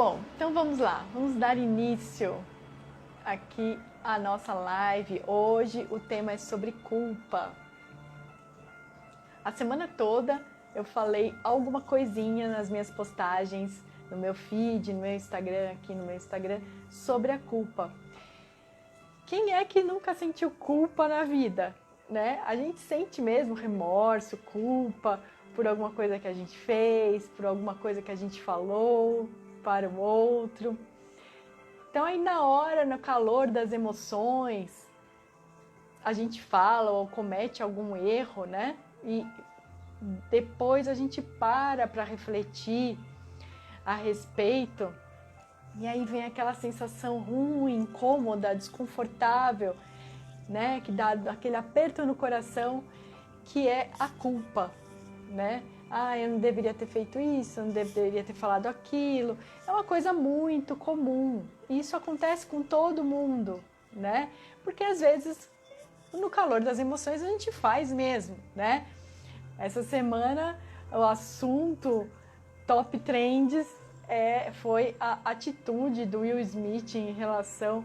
Bom, então vamos lá, vamos dar início aqui à nossa live. Hoje o tema é sobre culpa. A semana toda eu falei alguma coisinha nas minhas postagens, no meu feed, no meu Instagram, aqui no meu Instagram, sobre a culpa. Quem é que nunca sentiu culpa na vida, né? A gente sente mesmo remorso, culpa por alguma coisa que a gente fez, por alguma coisa que a gente falou para o outro. Então aí na hora, no calor das emoções, a gente fala ou comete algum erro, né? E depois a gente para refletir a respeito, e aí vem aquela sensação ruim, incômoda, desconfortável, né? Que dá aquele aperto no coração, que é a culpa, né? Ah, eu não deveria ter feito isso, eu não deveria ter falado aquilo. É uma coisa muito comum. E isso acontece com todo mundo, né? Porque às vezes, no calor das emoções, a gente faz mesmo, né? Essa semana, o assunto top trends foi a atitude do Will Smith em relação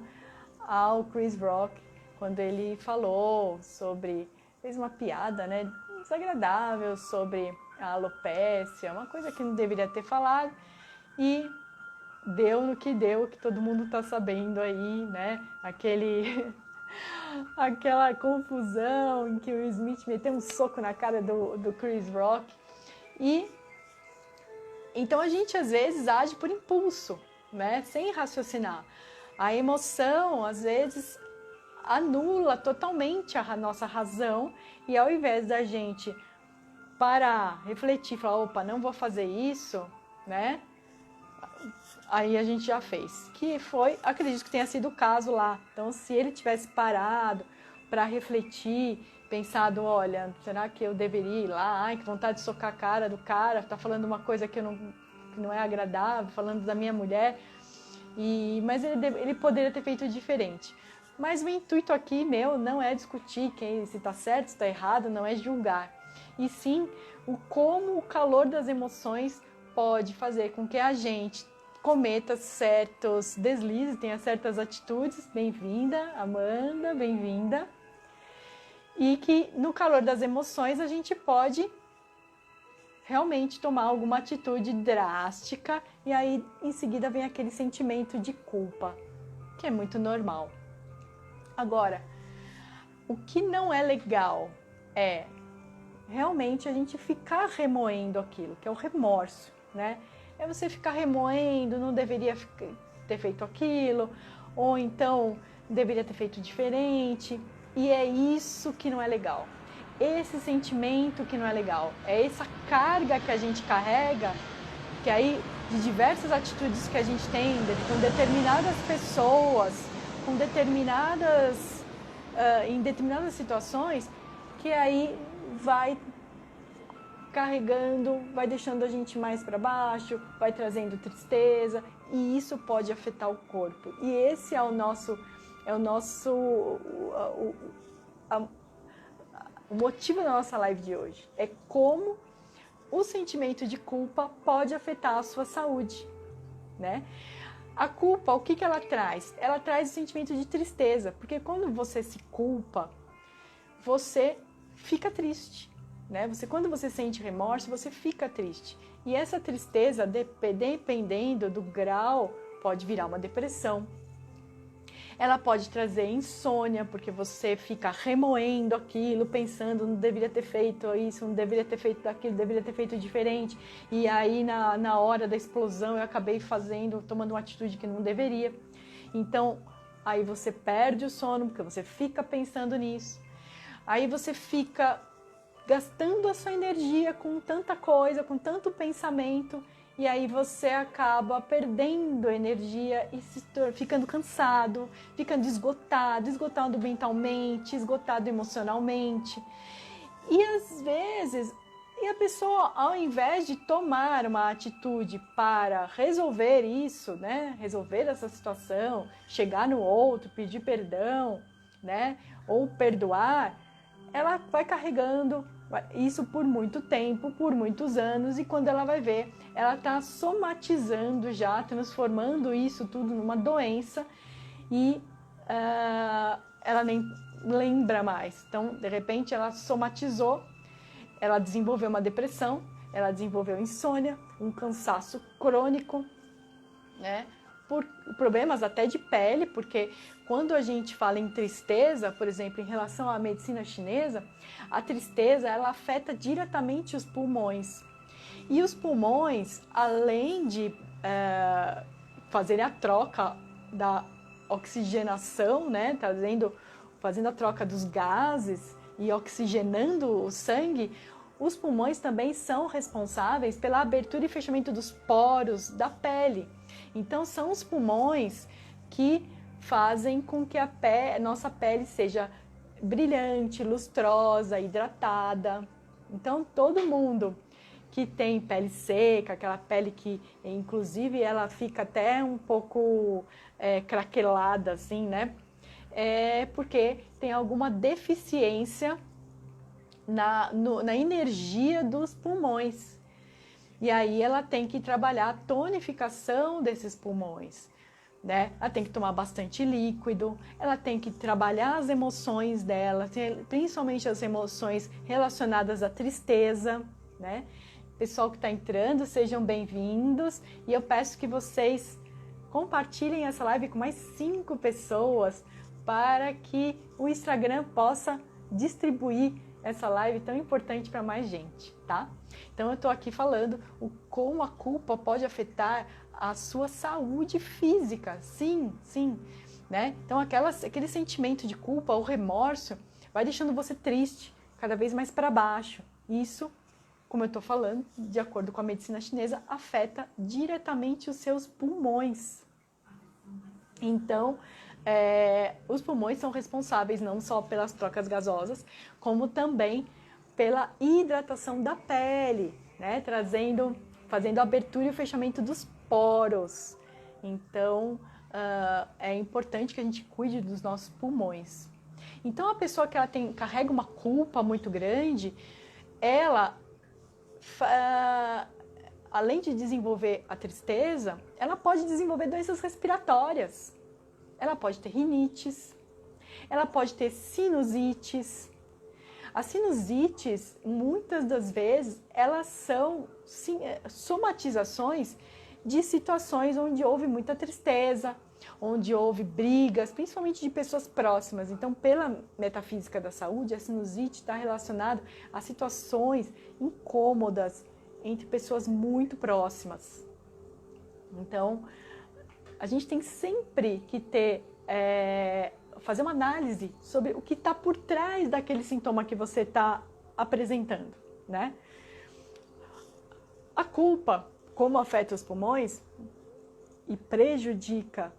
ao Chris Rock, quando ele falou sobre, fez uma piada, né, desagradável sobre a alopécia, uma coisa que não deveria ter falado, e deu no que deu, que todo mundo está sabendo aí, né, aquela confusão em que o Will Smith meteu um soco na cara do Chris Rock. E então a gente às vezes age por impulso, né, sem raciocinar. A emoção às vezes anula totalmente a nossa razão, e ao invés da gente parar, refletir, falar, opa, não vou fazer isso, né? Aí a gente já fez. Que foi, acredito que tenha sido o caso lá. Então, se ele tivesse parado para refletir, pensado, olha, será que eu deveria ir lá? Ai, que vontade de socar a cara do cara, tá falando uma coisa que não é agradável, falando da minha mulher. Mas ele poderia ter feito diferente. Mas o intuito aqui meu não é discutir se está certo, se está errado, não é julgar. E sim, como o calor das emoções pode fazer com que a gente cometa certos deslizes, tenha certas atitudes. Bem-vinda, Amanda, bem-vinda. E que no calor das emoções a gente pode realmente tomar alguma atitude drástica, e aí em seguida vem aquele sentimento de culpa, que é muito normal. Agora, o que não é legal é realmente a gente ficar remoendo aquilo, que é o remorso, né? É você ficar remoendo, não deveria ter feito aquilo, ou então deveria ter feito diferente, e é isso que não é legal. Esse sentimento que não é legal, é essa carga que a gente carrega, que aí de diversas atitudes que a gente tem com determinadas pessoas, com em determinadas situações, que aí vai carregando, vai deixando a gente mais para baixo, vai trazendo tristeza, e isso pode afetar o corpo. E esse é o motivo da nossa live de hoje. É como o sentimento de culpa pode afetar a sua saúde, né? A culpa, o que ela traz? Ela traz o sentimento de tristeza, porque quando você se culpa, você fica triste, né? Quando você sente remorso, você fica triste. E essa tristeza, dependendo do grau, pode virar uma depressão. Ela pode trazer insônia, porque você fica remoendo aquilo, pensando, não deveria ter feito isso, não deveria ter feito aquilo, deveria ter feito diferente. E aí, na hora da explosão, eu acabei tomando uma atitude que não deveria. Então, aí você perde o sono, porque você fica pensando nisso. Aí você fica gastando a sua energia com tanta coisa, com tanto pensamento, e aí você acaba perdendo energia e ficando cansado, ficando esgotado mentalmente, esgotado emocionalmente. E às vezes, a pessoa, ao invés de tomar uma atitude para resolver isso, né, resolver essa situação, chegar no outro, pedir perdão, né, ou perdoar, ela vai carregando Isso por muito tempo, por muitos anos, e quando ela vai ver, ela está somatizando já, transformando isso tudo numa doença e ela nem lembra mais. Então, de repente, ela somatizou, ela desenvolveu uma depressão, ela desenvolveu insônia, um cansaço crônico, né? Por problemas até de pele, porque quando a gente fala em tristeza, por exemplo, em relação à medicina chinesa, a tristeza ela afeta diretamente os pulmões. E os pulmões, além de fazerem a troca da oxigenação, né, fazendo a troca dos gases e oxigenando o sangue, os pulmões também são responsáveis pela abertura e fechamento dos poros da pele. Então, são os pulmões que fazem com que a nossa pele seja brilhante, lustrosa, hidratada. Então, todo mundo que tem pele seca, aquela pele que, inclusive, ela fica até um pouco craquelada, assim, né? É porque tem alguma deficiência na energia dos pulmões. E aí ela tem que trabalhar a tonificação desses pulmões, né? Ela tem que tomar bastante líquido, ela tem que trabalhar as emoções dela, principalmente as emoções relacionadas à tristeza, né? Pessoal que está entrando, sejam bem-vindos e eu peço que vocês compartilhem essa live com mais 5 pessoas para que o Instagram possa distribuir essa live tão importante para mais gente, tá? Então eu estou aqui falando como a culpa pode afetar a sua saúde física, sim, né? Então aquele sentimento de culpa ou remorso vai deixando você triste, cada vez mais para baixo. Isso, como eu estou falando, de acordo com a medicina chinesa, afeta diretamente os seus pulmões. Então, os pulmões são responsáveis não só pelas trocas gasosas, como também pela hidratação da pele, né? Fazendo a abertura e o fechamento dos poros. Então, é importante que a gente cuide dos nossos pulmões. Então, a pessoa que carrega uma culpa muito grande, ela, além de desenvolver a tristeza, ela pode desenvolver doenças respiratórias. Ela pode ter rinites, ela pode ter sinusites. As sinusites, muitas das vezes, elas são somatizações de situações onde houve muita tristeza, onde houve brigas, principalmente de pessoas próximas. Então, pela metafísica da saúde, a sinusite está relacionada a situações incômodas entre pessoas muito próximas. Então, a gente tem sempre que fazer uma análise sobre o que está por trás daquele sintoma que você está apresentando, né? A culpa, como afeta os pulmões e prejudica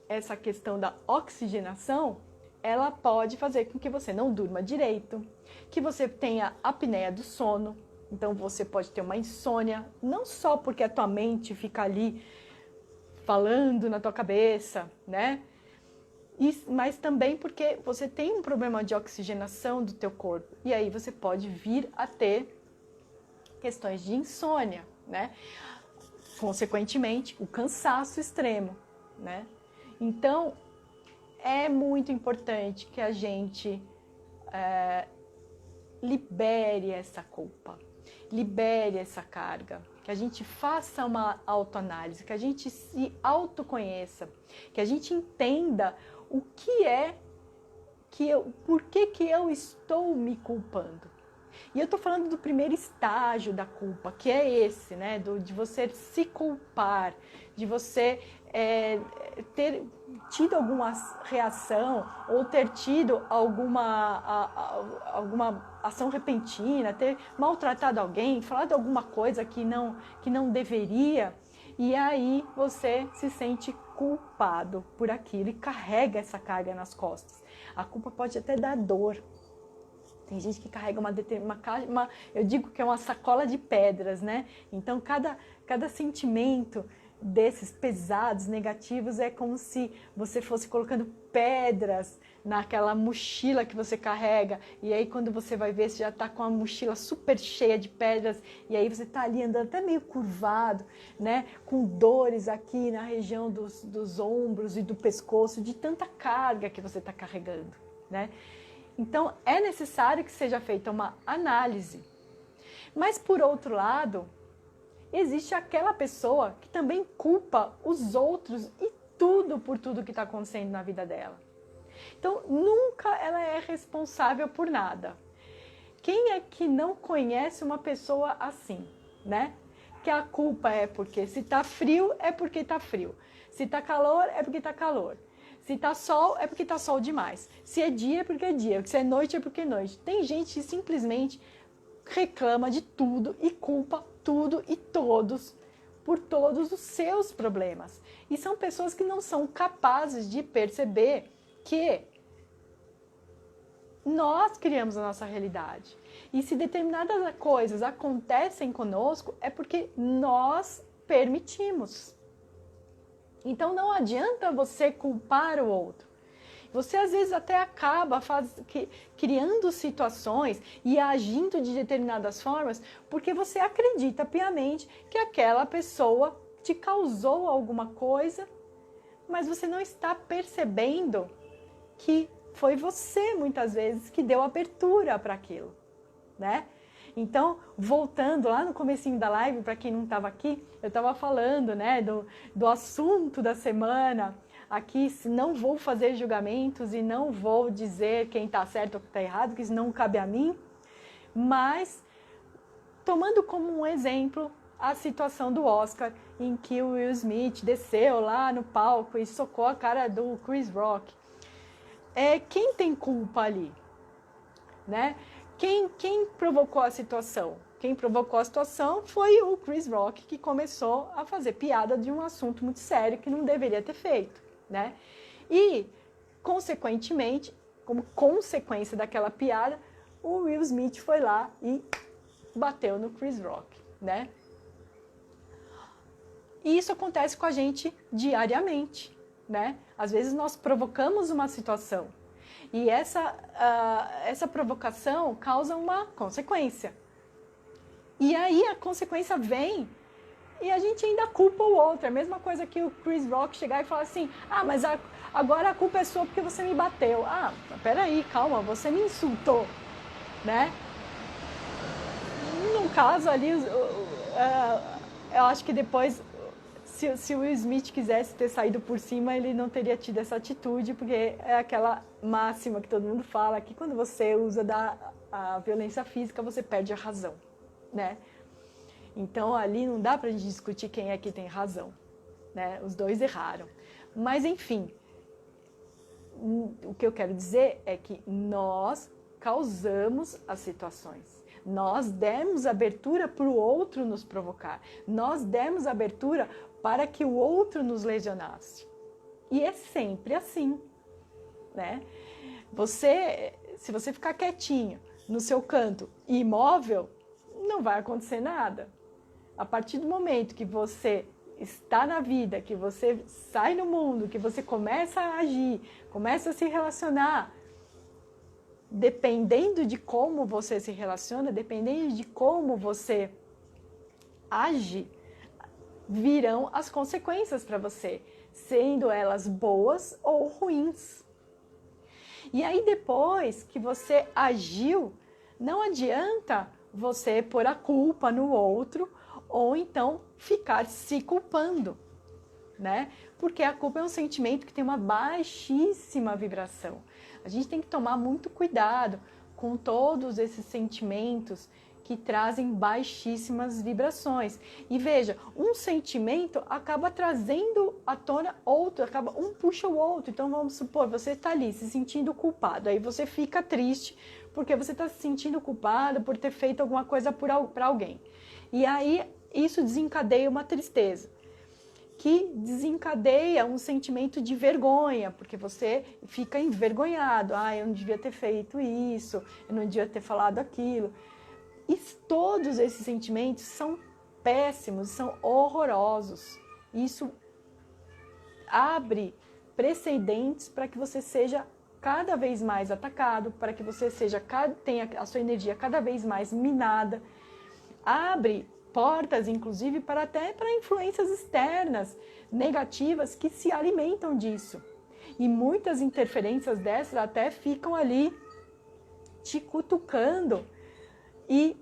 essa questão da oxigenação, ela pode fazer com que você não durma direito, que você tenha apneia do sono. Então você pode ter uma insônia, não só porque a tua mente fica ali falando na tua cabeça, né? Mas também porque você tem um problema de oxigenação do teu corpo. E aí você pode vir a ter questões de insônia, né? Consequentemente, o cansaço extremo, né? Então, é muito importante que a gente libere essa culpa, libere essa carga, que a gente faça uma autoanálise, que a gente se autoconheça, que a gente entenda o que é por que eu estou me culpando. E eu estou falando do primeiro estágio da culpa, que é esse, né? De você se culpar, de você ter tido alguma reação ou ter tido alguma ação repentina, ter maltratado alguém, falado alguma coisa que não deveria, e aí você se sente culpado por aquilo e carrega essa carga nas costas. A culpa pode até dar dor. Tem gente que carrega eu digo que é uma sacola de pedras, né? Então, cada sentimento desses pesados, negativos, é como se você fosse colocando pedras naquela mochila que você carrega, e aí quando você vai ver, você já está com a mochila super cheia de pedras, e aí você está ali andando até meio curvado, né, com dores aqui na região dos ombros e do pescoço, de tanta carga que você está carregando, né? Então, é necessário que seja feita uma análise. Mas, por outro lado, existe aquela pessoa que também culpa os outros e tudo por tudo que está acontecendo na vida dela. Então, nunca ela é responsável por nada. Quem é que não conhece uma pessoa assim, né? Que a culpa é porque se tá frio, é porque tá frio. Se tá calor, é porque tá calor. Se tá sol, é porque tá sol demais. Se é dia, é porque é dia. Se é noite, é porque é noite. Tem gente que simplesmente reclama de tudo e culpa tudo e todos por todos os seus problemas. E são pessoas que não são capazes de perceber que nós criamos a nossa realidade. E se determinadas coisas acontecem conosco, é porque nós permitimos. Então não adianta você culpar o outro. Você às vezes até acaba criando situações e agindo de determinadas formas porque você acredita piamente que aquela pessoa te causou alguma coisa, mas você não está percebendo que foi você muitas vezes que deu abertura para aquilo, né? Então, voltando lá no comecinho da live, para quem não estava aqui, eu estava falando, né, do assunto da semana. Aqui não vou fazer julgamentos e não vou dizer quem está certo ou quem está errado, que isso não cabe a mim, mas tomando como um exemplo a situação do Oscar, em que o Will Smith desceu lá no palco e socou a cara do Chris Rock. Quem tem culpa ali, né? Quem provocou a situação? Quem provocou a situação foi o Chris Rock, que começou a fazer piada de um assunto muito sério que não deveria ter feito, né? E, consequentemente, como consequência daquela piada, o Will Smith foi lá e bateu no Chris Rock, né? E isso acontece com a gente diariamente, né? Às vezes nós provocamos uma situação e essa provocação causa uma consequência. E aí a consequência vem e a gente ainda culpa o outro. É a mesma coisa que o Chris Rock chegar e falar assim, mas agora a culpa é sua porque você me bateu. Peraí, calma, você me insultou, né? No caso ali, eu acho que depois, se o Will Smith quisesse ter saído por cima, ele não teria tido essa atitude, porque é aquela máxima que todo mundo fala, que quando você usa a violência física, você perde a razão, né? Então, ali não dá pra gente discutir quem é que tem razão, né? Os dois erraram. Mas, enfim, o que eu quero dizer é que nós causamos as situações. Nós demos abertura para o outro nos provocar. Nós demos abertura para que o outro nos lesionasse. E é sempre assim, né? Se você ficar quietinho no seu canto, imóvel, não vai acontecer nada. A partir do momento que você está na vida, que você sai no mundo, que você começa a agir, começa a se relacionar, dependendo de como você se relaciona, dependendo de como você age, virão as consequências para você, sendo elas boas ou ruins. E aí depois que você agiu, não adianta você pôr a culpa no outro ou então ficar se culpando, né? Porque a culpa é um sentimento que tem uma baixíssima vibração. A gente tem que tomar muito cuidado com todos esses sentimentos que trazem baixíssimas vibrações. E veja, um sentimento acaba trazendo à tona outro, um puxa o outro. Então vamos supor, você está ali se sentindo culpado, aí você fica triste porque você está se sentindo culpado por ter feito alguma coisa para alguém. E aí isso desencadeia uma tristeza, que desencadeia um sentimento de vergonha, porque você fica envergonhado. Eu não devia ter feito isso, eu não devia ter falado aquilo. E todos esses sentimentos são péssimos, são horrorosos. Isso abre precedentes para que você seja cada vez mais atacado, para que você tenha a sua energia cada vez mais minada. Abre portas, inclusive, até para influências externas, negativas, que se alimentam disso. E muitas interferências dessas até ficam ali te cutucando e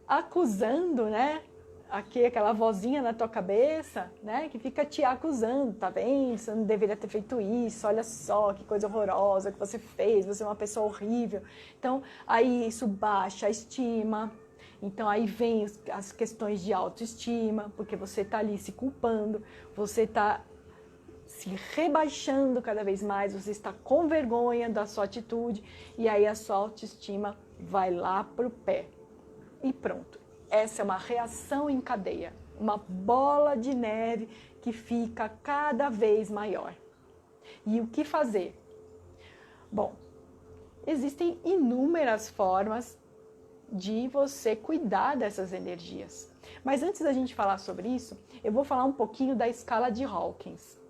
acusando, né? Aquela vozinha na tua cabeça, né? Que fica te acusando, tá vendo? Você não deveria ter feito isso, olha só que coisa horrorosa que você fez, você é uma pessoa horrível. Então, aí isso baixa a estima. Então, aí vem as questões de autoestima, porque você tá ali se culpando, você tá se rebaixando cada vez mais, você está com vergonha da sua atitude, e aí a sua autoestima vai lá pro pé. E pronto. Essa é uma reação em cadeia, uma bola de neve que fica cada vez maior. E o que fazer? Bom, existem inúmeras formas de você cuidar dessas energias. Mas antes da gente falar sobre isso, eu vou falar um pouquinho da escala de Hawkins.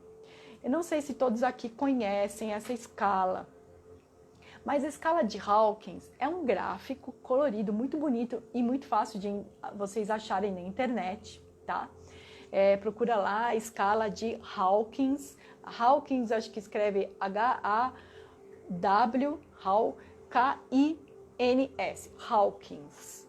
Eu não sei se todos aqui conhecem essa escala, mas a escala de Hawkins é um gráfico colorido, muito bonito e muito fácil de vocês acharem na internet, tá? Procura lá a escala de Hawkins. Hawkins, acho que escreve H-A-W, K-I-N-S, Hawkins.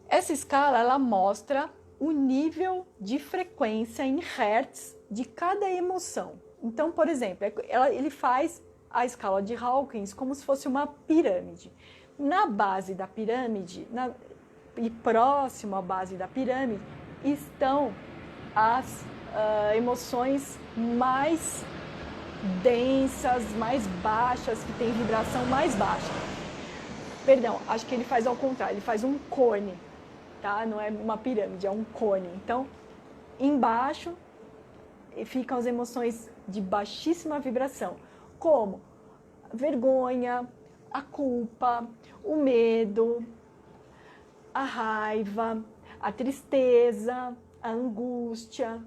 Essa escala, ela mostra o nível de frequência em hertz de cada emoção. Então, por exemplo, ele faz a escala de Hawkins como se fosse uma pirâmide. Na base da pirâmide, e próximo à base da pirâmide, estão as emoções mais densas, mais baixas, que tem vibração mais baixa. Perdão, acho que ele faz ao contrário, ele faz um cone, tá? Não é uma pirâmide, é um cone. Então, embaixo ficam as emoções de baixíssima vibração, como a vergonha, a culpa, o medo, a raiva, a tristeza, a angústia,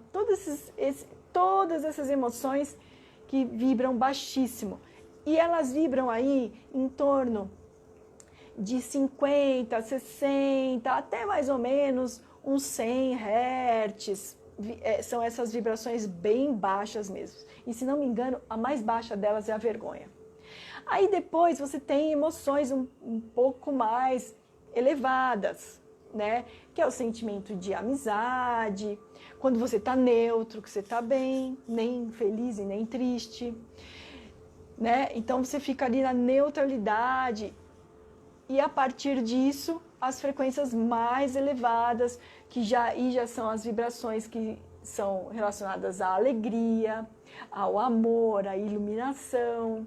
todas essas emoções que vibram baixíssimo. E elas vibram aí em torno de 50, 60, até mais ou menos uns 100 Hz. São essas vibrações bem baixas mesmo. E se não me engano, a mais baixa delas é a vergonha. Aí depois você tem emoções um pouco mais elevadas, né? Que é o sentimento de amizade, quando você está neutro, que você está bem, nem feliz e nem triste, né? Então você fica ali na neutralidade. E a partir disso, as frequências mais elevadas, que já são as vibrações que são relacionadas à alegria, ao amor, à iluminação,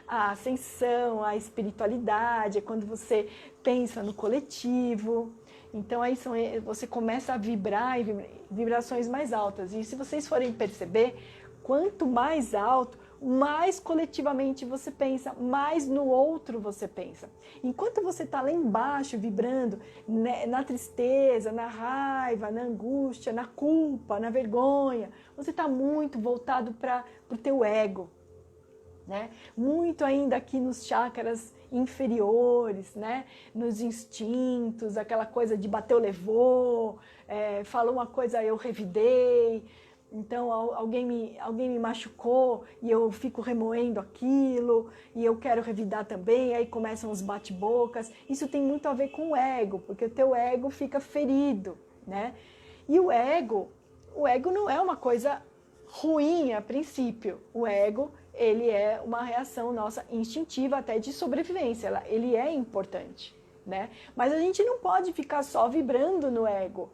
à ascensão, à espiritualidade, é quando você pensa no coletivo. Então aí você começa a vibrar em vibrações mais altas. E se vocês forem perceber, quanto mais alto, mais coletivamente você pensa, mais no outro você pensa. Enquanto você está lá embaixo vibrando, né, na tristeza, na raiva, na angústia, na culpa, na vergonha, você está muito voltado para o teu ego, né? Muito ainda aqui nos chakras inferiores, né? Nos instintos, aquela coisa de bateu, levou, falou uma coisa, eu revidei. Então, alguém me machucou e eu fico remoendo aquilo e eu quero revidar também, aí começam os bate-bocas. Isso tem muito a ver com o ego, porque o teu ego fica ferido, né? E o ego não é uma coisa ruim a princípio. O ego, ele é uma reação nossa instintiva até de sobrevivência, ele é importante, né? Mas a gente não pode ficar só vibrando no ego.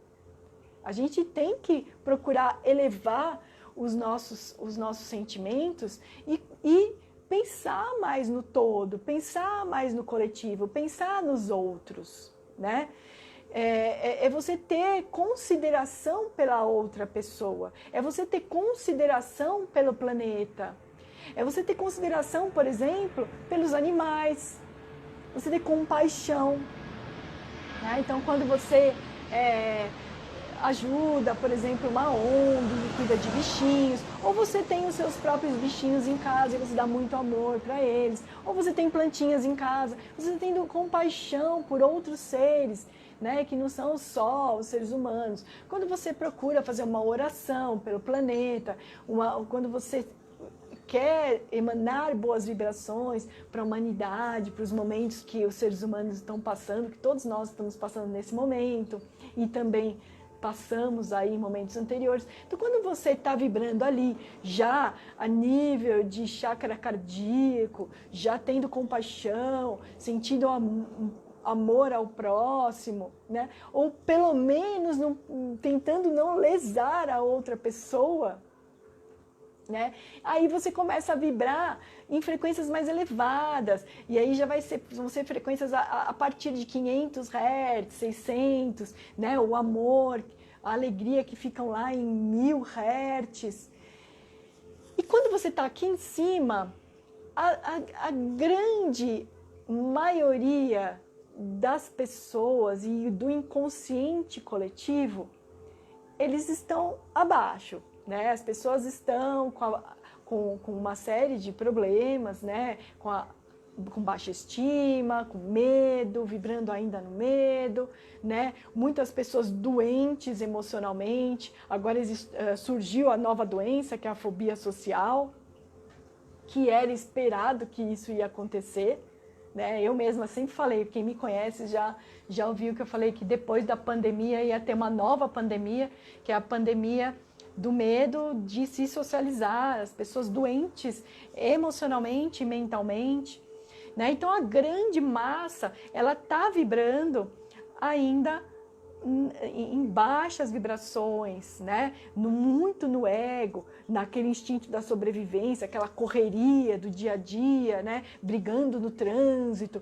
A gente tem que procurar elevar os nossos sentimentos e pensar mais no todo, pensar mais no coletivo, pensar nos outros, né? É você ter consideração pela outra pessoa, é você ter consideração pelo planeta, é você ter consideração, por exemplo, pelos animais, você ter compaixão, né? Então, quando você ajuda, por exemplo, uma ONG que cuida de bichinhos, ou você tem os seus próprios bichinhos em casa e você dá muito amor para eles, ou você tem plantinhas em casa, você está tendo compaixão por outros seres, né, que não são só os seres humanos. Quando você procura fazer uma oração pelo planeta, quando você quer emanar boas vibrações para a humanidade, para os momentos que os seres humanos estão passando, que todos nós estamos passando nesse momento, e também passamos aí em momentos anteriores. Então, quando você está vibrando ali, já a nível de chakra cardíaco, já tendo compaixão, sentindo amor ao próximo, né? Ou pelo menos tentando não lesar a outra pessoa, né? Aí você começa a vibrar em frequências mais elevadas, e aí já vão ser frequências a partir de 500 Hz, 600, né? O amor, a alegria que ficam lá em 1000 Hz. E quando você está aqui em cima, a grande maioria das pessoas e do inconsciente coletivo, eles estão abaixo, né? As pessoas estão com uma série de problemas, né? Com baixa estima, com medo, vibrando ainda no medo, né? Muitas pessoas doentes emocionalmente. Agora surgiu a nova doença, que é a fobia social, que era esperado que isso ia acontecer, né? Eu mesma sempre falei, quem me conhece já ouviu que eu falei que depois da pandemia ia ter uma nova pandemia, que é a pandemia do medo de se socializar, as pessoas doentes emocionalmente e mentalmente, né? Então a grande massa, ela está vibrando ainda em baixas vibrações, né? Muito no ego, naquele instinto da sobrevivência, aquela correria do dia a dia, né? Brigando no trânsito,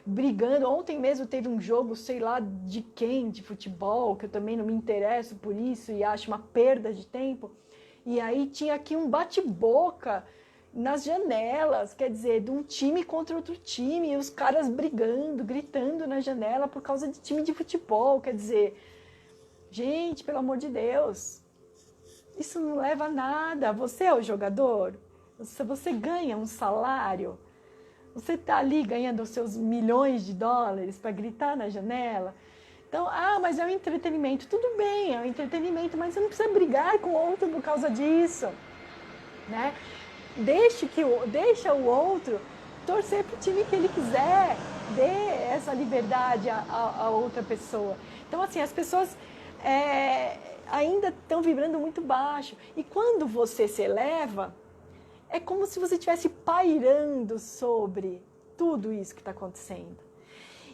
brigando. Ontem mesmo teve um jogo, sei lá de quem, de futebol, que eu também não me interesso por isso e acho uma perda de tempo. E aí tinha aqui um bate-boca nas janelas, quer dizer, de um time contra outro time, e os caras brigando, gritando na janela por causa de time de futebol, quer dizer, gente, pelo amor de Deus, isso não leva a nada. Você é o jogador, você ganha um salário, você está ali ganhando os seus milhões de dólares para gritar na janela. Então, mas é um entretenimento, tudo bem, é um entretenimento, mas você não precisa brigar com o outro por causa disso, né? Deixa o outro torcer para o time que ele quiser, dê essa liberdade a outra pessoa. Então, assim, as pessoas ainda estão vibrando muito baixo. E quando você se eleva, é como se você estivesse pairando sobre tudo isso que está acontecendo.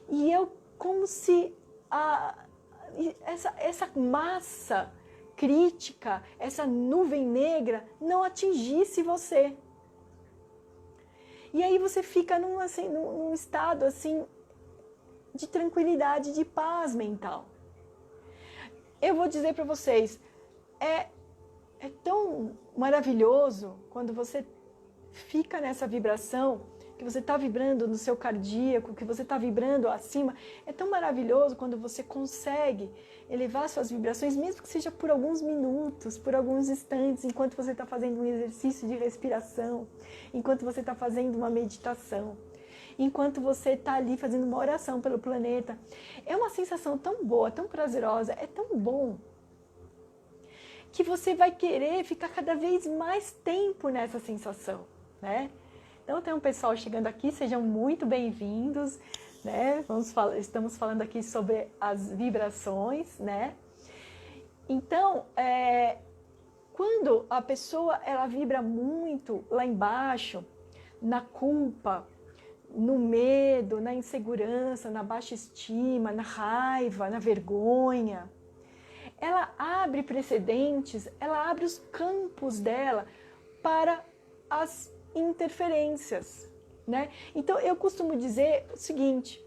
E como se essa massa crítica, essa nuvem negra não atingisse você. E aí você fica num estado assim de tranquilidade, de paz mental. Eu vou dizer para vocês, é tão maravilhoso quando você fica nessa vibração, que você está vibrando no seu cardíaco, que você está vibrando acima. É tão maravilhoso quando você consegue elevar suas vibrações, mesmo que seja por alguns minutos, por alguns instantes, enquanto você está fazendo um exercício de respiração, enquanto você está fazendo uma meditação, enquanto você está ali fazendo uma oração pelo planeta. É uma sensação tão boa, tão prazerosa, é tão bom, que você vai querer ficar cada vez mais tempo nessa sensação, né? Então tem um pessoal chegando aqui, sejam muito bem-vindos, né? Estamos falando aqui sobre as vibrações, né? Então, quando a pessoa ela vibra muito lá embaixo, na culpa, no medo, na insegurança, na baixa estima, na raiva, na vergonha, ela abre precedentes, ela abre os campos dela para as interferências, né? Então eu costumo dizer o seguinte: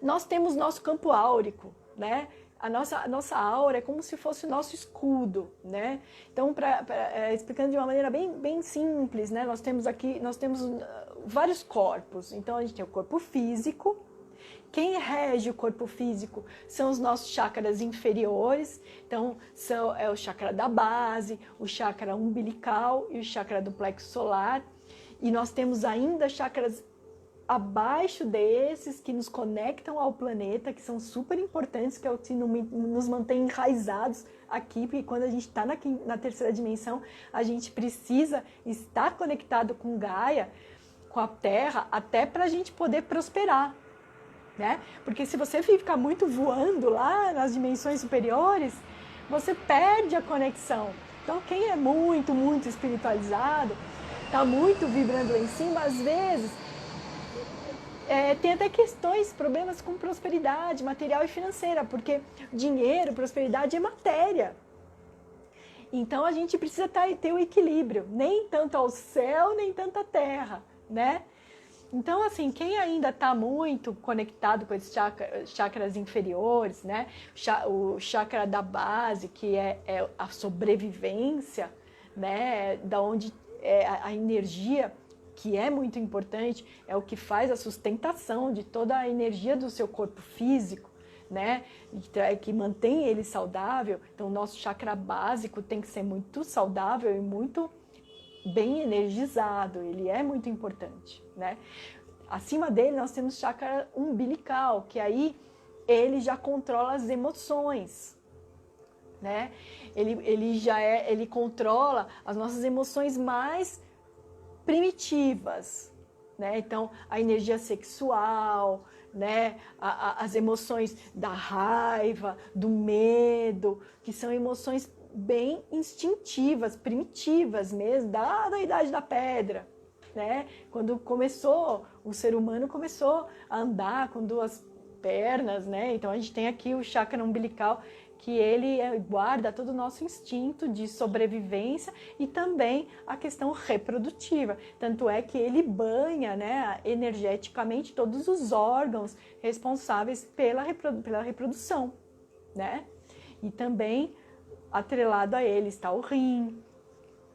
nós temos nosso campo áurico, né? A nossa aura é como se fosse o nosso escudo, né? Então, explicando de uma maneira bem simples, né? Nós temos vários corpos. Então a gente tem o corpo físico, Quem rege o corpo físico são os nossos chakras inferiores, então é o chakra da base, o chakra umbilical e o chakra do plexo solar. E nós temos ainda chakras abaixo desses que nos conectam ao planeta, que são super importantes, que é o que nos mantém enraizados aqui, porque quando a gente está na terceira dimensão, a gente precisa estar conectado com Gaia, com a Terra, até para a gente poder prosperar. Né? Porque se você ficar muito voando lá nas dimensões superiores, você perde a conexão. Então quem é muito, muito espiritualizado, está muito vibrando lá em cima, às vezes tem até questões, problemas com prosperidade material e financeira, porque dinheiro, prosperidade é matéria. Então a gente precisa ter o equilíbrio, nem tanto ao céu, nem tanto à terra, né? Então, assim, quem ainda está muito conectado com esses chakras inferiores, né? O chakra da base, que é a sobrevivência, né? Da onde a energia, que é muito importante, é o que faz a sustentação de toda a energia do seu corpo físico, né? Que mantém ele saudável. Então, o nosso chakra básico tem que ser muito saudável e muito bem energizado, ele é muito importante, né? Acima dele nós temos chakra umbilical, que aí ele já controla as emoções, né? Ele controla as nossas emoções mais primitivas, né? Então a energia sexual, né? As emoções da raiva, do medo, que são emoções bem instintivas, primitivas mesmo, da idade da pedra, né? Quando o ser humano começou a andar com duas pernas, né? Então a gente tem aqui o chakra umbilical, que ele guarda todo o nosso instinto de sobrevivência e também a questão reprodutiva. Tanto é que ele banha, né, energeticamente todos os órgãos responsáveis pela reprodução, né? E também atrelado a ele está o rim,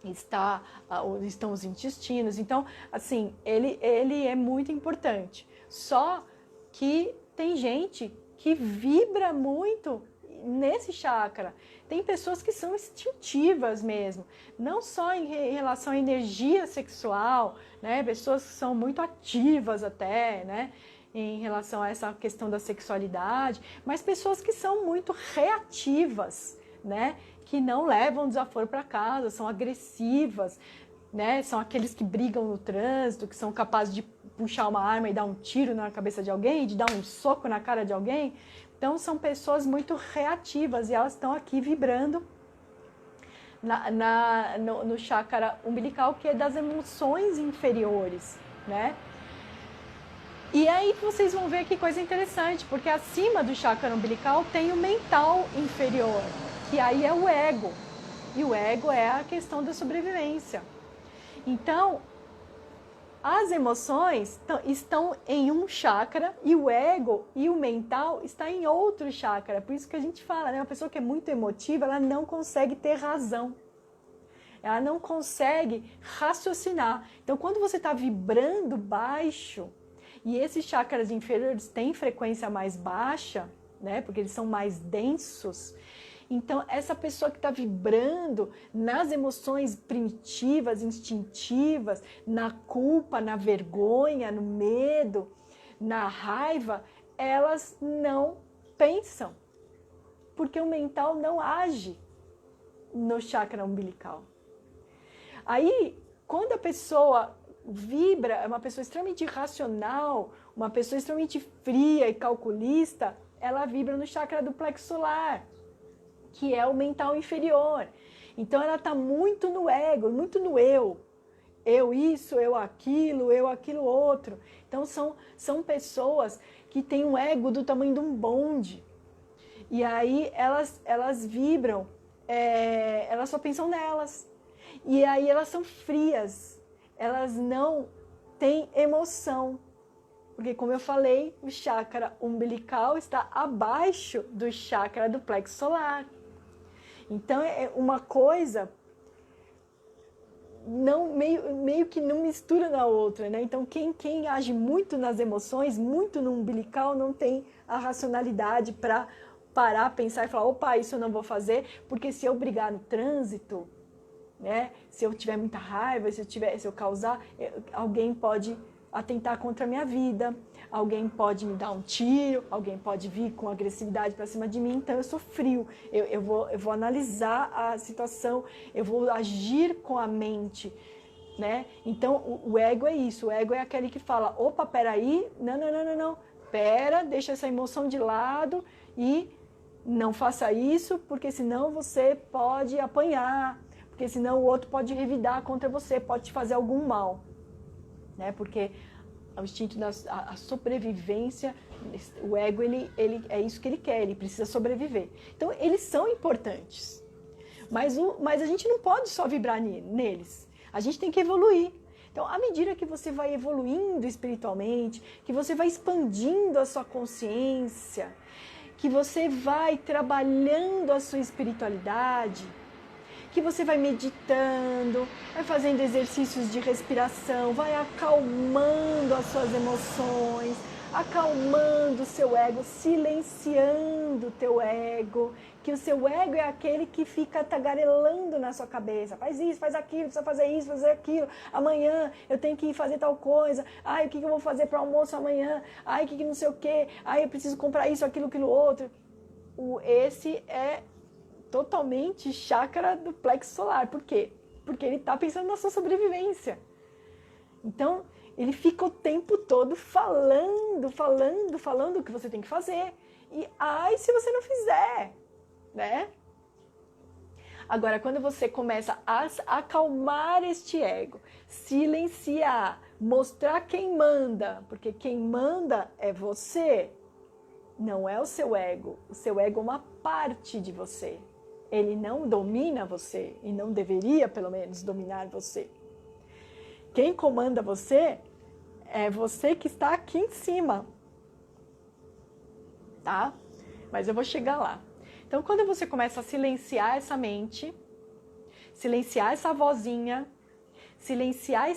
estão os intestinos. Então, assim, ele é muito importante. Só que tem gente que vibra muito nesse chakra. Tem pessoas que são instintivas mesmo, não só em relação à energia sexual, né? Pessoas que são muito ativas até, né? Em relação a essa questão da sexualidade, mas pessoas que são muito reativas, né? Que não levam desaforo para casa, são agressivas, né? São aqueles que brigam no trânsito, que são capazes de puxar uma arma e dar um tiro na cabeça de alguém, de dar um soco na cara de alguém. Então são pessoas muito reativas e elas estão aqui vibrando no chakra umbilical, que é das emoções inferiores, né? E aí vocês vão ver que coisa interessante, porque acima do chakra umbilical tem o mental inferior, que aí é o ego. E o ego é a questão da sobrevivência. Então, as emoções estão em um chakra e o ego e o mental está em outro chakra. Por isso que a gente fala, né? Uma pessoa que é muito emotiva, ela não consegue ter razão. Ela não consegue raciocinar. Então, quando você está vibrando baixo, e esses chakras inferiores têm frequência mais baixa, né? Porque eles são mais densos. Então, essa pessoa que está vibrando nas emoções primitivas, instintivas, na culpa, na vergonha, no medo, na raiva, elas não pensam. Porque o mental não age no chakra umbilical. Aí, quando a pessoa vibra, é uma pessoa extremamente racional, uma pessoa extremamente fria e calculista, ela vibra no chakra do plexo solar, que é o mental inferior. Então ela está muito no ego, muito no eu. Eu isso, eu aquilo outro. Então são pessoas que têm um ego do tamanho de um bonde. E aí elas vibram, elas só pensam nelas. E aí elas são frias, elas não têm emoção. Porque, como eu falei, o chakra umbilical está abaixo do chakra do plexo solar. Então, é uma coisa não meio que não mistura na outra, né? Então quem age muito nas emoções, muito no umbilical, não tem a racionalidade para parar, pensar e falar, opa, isso eu não vou fazer, porque se eu brigar no trânsito, né? Se eu tiver muita raiva, se eu causar, alguém pode atentar contra a minha vida, alguém pode me dar um tiro, alguém pode vir com agressividade para cima de mim, então eu sou frio, eu vou analisar a situação, eu vou agir com a mente, né? Então o ego é isso, o ego é aquele que fala, opa, peraí, não, pera, deixa essa emoção de lado e não faça isso, porque senão você pode apanhar, porque senão o outro pode revidar contra você, pode te fazer algum mal, né? Porque o instinto da a sobrevivência, o ego, ele é isso que ele quer, ele precisa sobreviver. Então, eles são importantes, mas a gente não pode só vibrar neles, a gente tem que evoluir. Então, à medida que você vai evoluindo espiritualmente, que você vai expandindo a sua consciência, que você vai trabalhando a sua espiritualidade, que você vai meditando, vai fazendo exercícios de respiração, vai acalmando as suas emoções, acalmando o seu ego, silenciando o teu ego, que o seu ego é aquele que fica tagarelando na sua cabeça, faz isso, faz aquilo, precisa fazer isso, fazer aquilo, amanhã eu tenho que ir fazer tal coisa, ai, o que eu vou fazer para o almoço amanhã, ai, o que não sei o quê, ai, eu preciso comprar isso, aquilo outro. Esse é totalmente chácara do plexo solar. Por quê? Porque ele está pensando na sua sobrevivência. Então, ele fica o tempo todo falando o que você tem que fazer. E ai, se você não fizer, né? Agora, quando você começa a acalmar este ego, silenciar, mostrar quem manda, porque quem manda é você, não é o seu ego. O seu ego é uma parte de você. Ele não domina você e não deveria, pelo menos, dominar você. Quem comanda você é você que está aqui em cima, tá? Mas eu vou chegar lá. Então, quando você começa a silenciar essa mente, silenciar essa vozinha, silenciar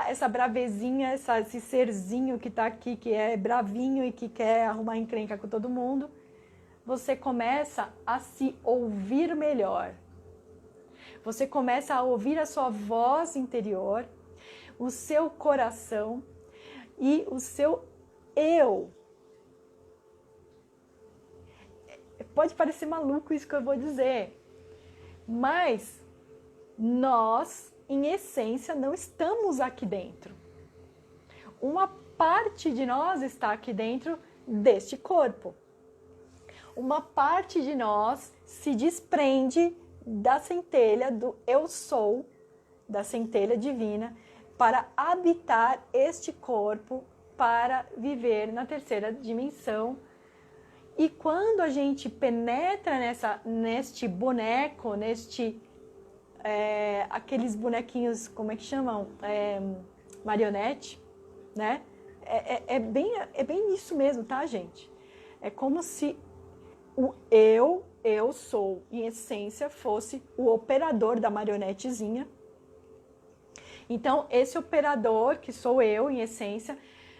essa bravezinha, esse serzinho que está aqui, que é bravinho e que quer arrumar encrenca com todo mundo, você começa a se ouvir melhor. Você começa a ouvir a sua voz interior, o seu coração e o seu eu. Pode parecer maluco isso que eu vou dizer, mas nós, em essência, não estamos aqui dentro. Uma parte de nós está aqui dentro deste corpo. Uma parte de nós se desprende da centelha do eu sou, da centelha divina, para habitar este corpo, para viver na terceira dimensão. E quando a gente penetra neste boneco, aqueles bonequinhos, como é que chamam? Marionete, né? É bem isso mesmo, tá, gente? É como se o eu sou, em essência, fosse o operador da marionetezinha. Então, esse operador, que sou eu, em essência,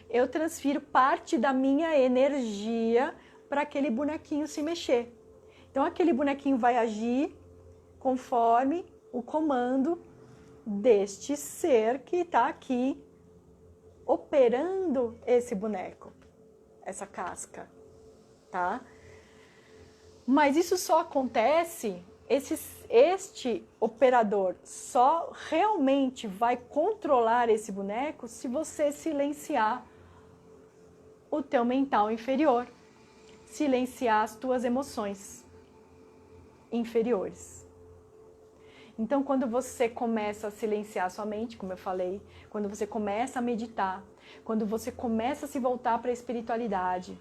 eu transfiro parte da minha energia para aquele bonequinho se mexer. Então, aquele bonequinho vai agir conforme o comando deste ser que está aqui operando esse boneco, essa casca, tá? Mas isso só acontece, este operador só realmente vai controlar esse boneco se você silenciar o teu mental inferior, silenciar as tuas emoções inferiores. Então, quando você começa a silenciar a sua mente, como eu falei, quando você começa a meditar, quando você começa a se voltar para a espiritualidade,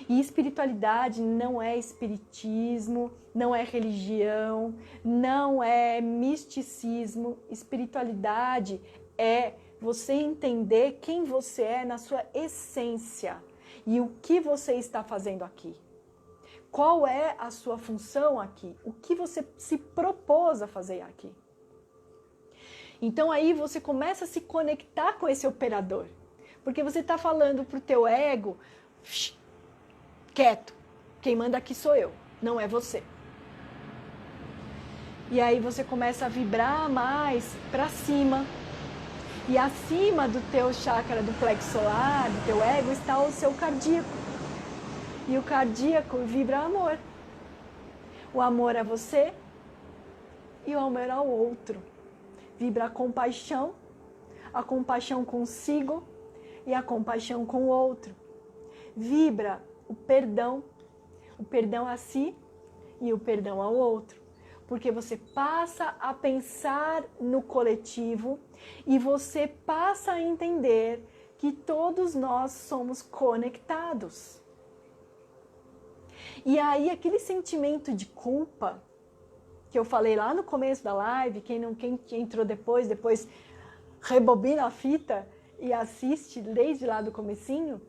e espiritualidade não é espiritismo, não é religião, não é misticismo. Espiritualidade é você entender quem você é na sua essência e o que você está fazendo aqui. Qual é a sua função aqui? O que você se propôs a fazer aqui? Então aí você começa a se conectar com esse operador. Porque você está falando para o teu ego, quieto, quem manda aqui sou eu, não é você. E aí você começa a vibrar mais para cima. E acima do teu chakra do plexo solar, do teu ego, está o seu cardíaco. E o cardíaco vibra amor. O amor a você e o amor ao outro. Vibra a compaixão consigo e a compaixão com o outro. Vibra o perdão a si e o perdão ao outro. Porque você passa a pensar no coletivo e você passa a entender que todos nós somos conectados. E aí aquele sentimento de culpa que eu falei lá no começo da live, quem entrou depois rebobina a fita e assiste desde lá do comecinho,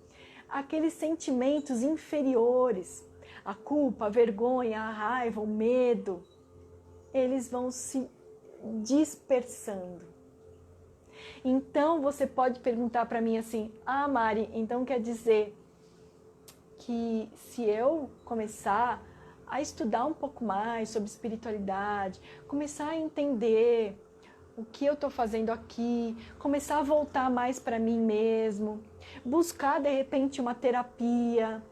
aqueles sentimentos inferiores, a culpa, a vergonha, a raiva, o medo, eles vão se dispersando. Então você pode perguntar para mim assim, Mari, então quer dizer que se eu começar a estudar um pouco mais sobre espiritualidade, começar a entender o que eu estou fazendo aqui, começar a voltar mais para mim mesmo, buscar de repente uma terapia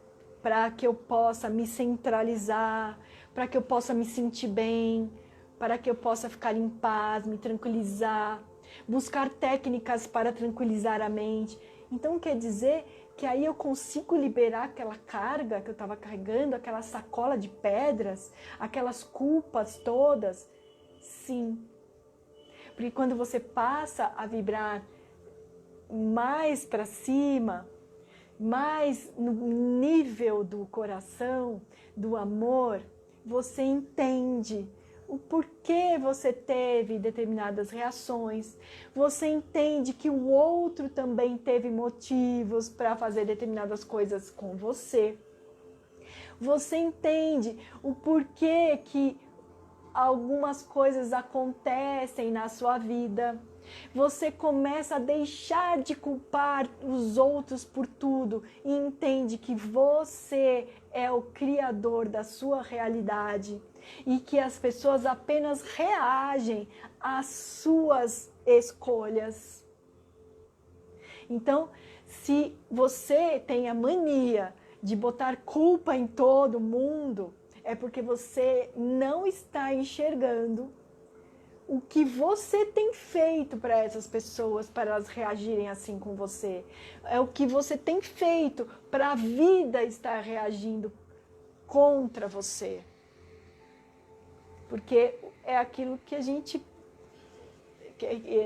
para que eu possa me centralizar, para que eu possa me sentir bem, para que eu possa ficar em paz, me tranquilizar, buscar técnicas para tranquilizar a mente. Então quer dizer que aí eu consigo liberar aquela carga que eu estava carregando, aquela sacola de pedras, aquelas culpas todas? Sim. Porque quando você passa a vibrar mais para cima, mais no nível do coração, do amor, você entende o porquê você teve determinadas reações, você entende que o outro também teve motivos para fazer determinadas coisas com você. Você entende o porquê que algumas coisas acontecem na sua vida. Você começa a deixar de culpar os outros por tudo e entende que você é o criador da sua realidade e que as pessoas apenas reagem às suas escolhas. Então, se você tem a mania de botar culpa em todo mundo, é porque você não está enxergando o que você tem feito para essas pessoas, para elas reagirem assim com você. É o que você tem feito para a vida estar reagindo contra você. Porque é aquilo que a gente...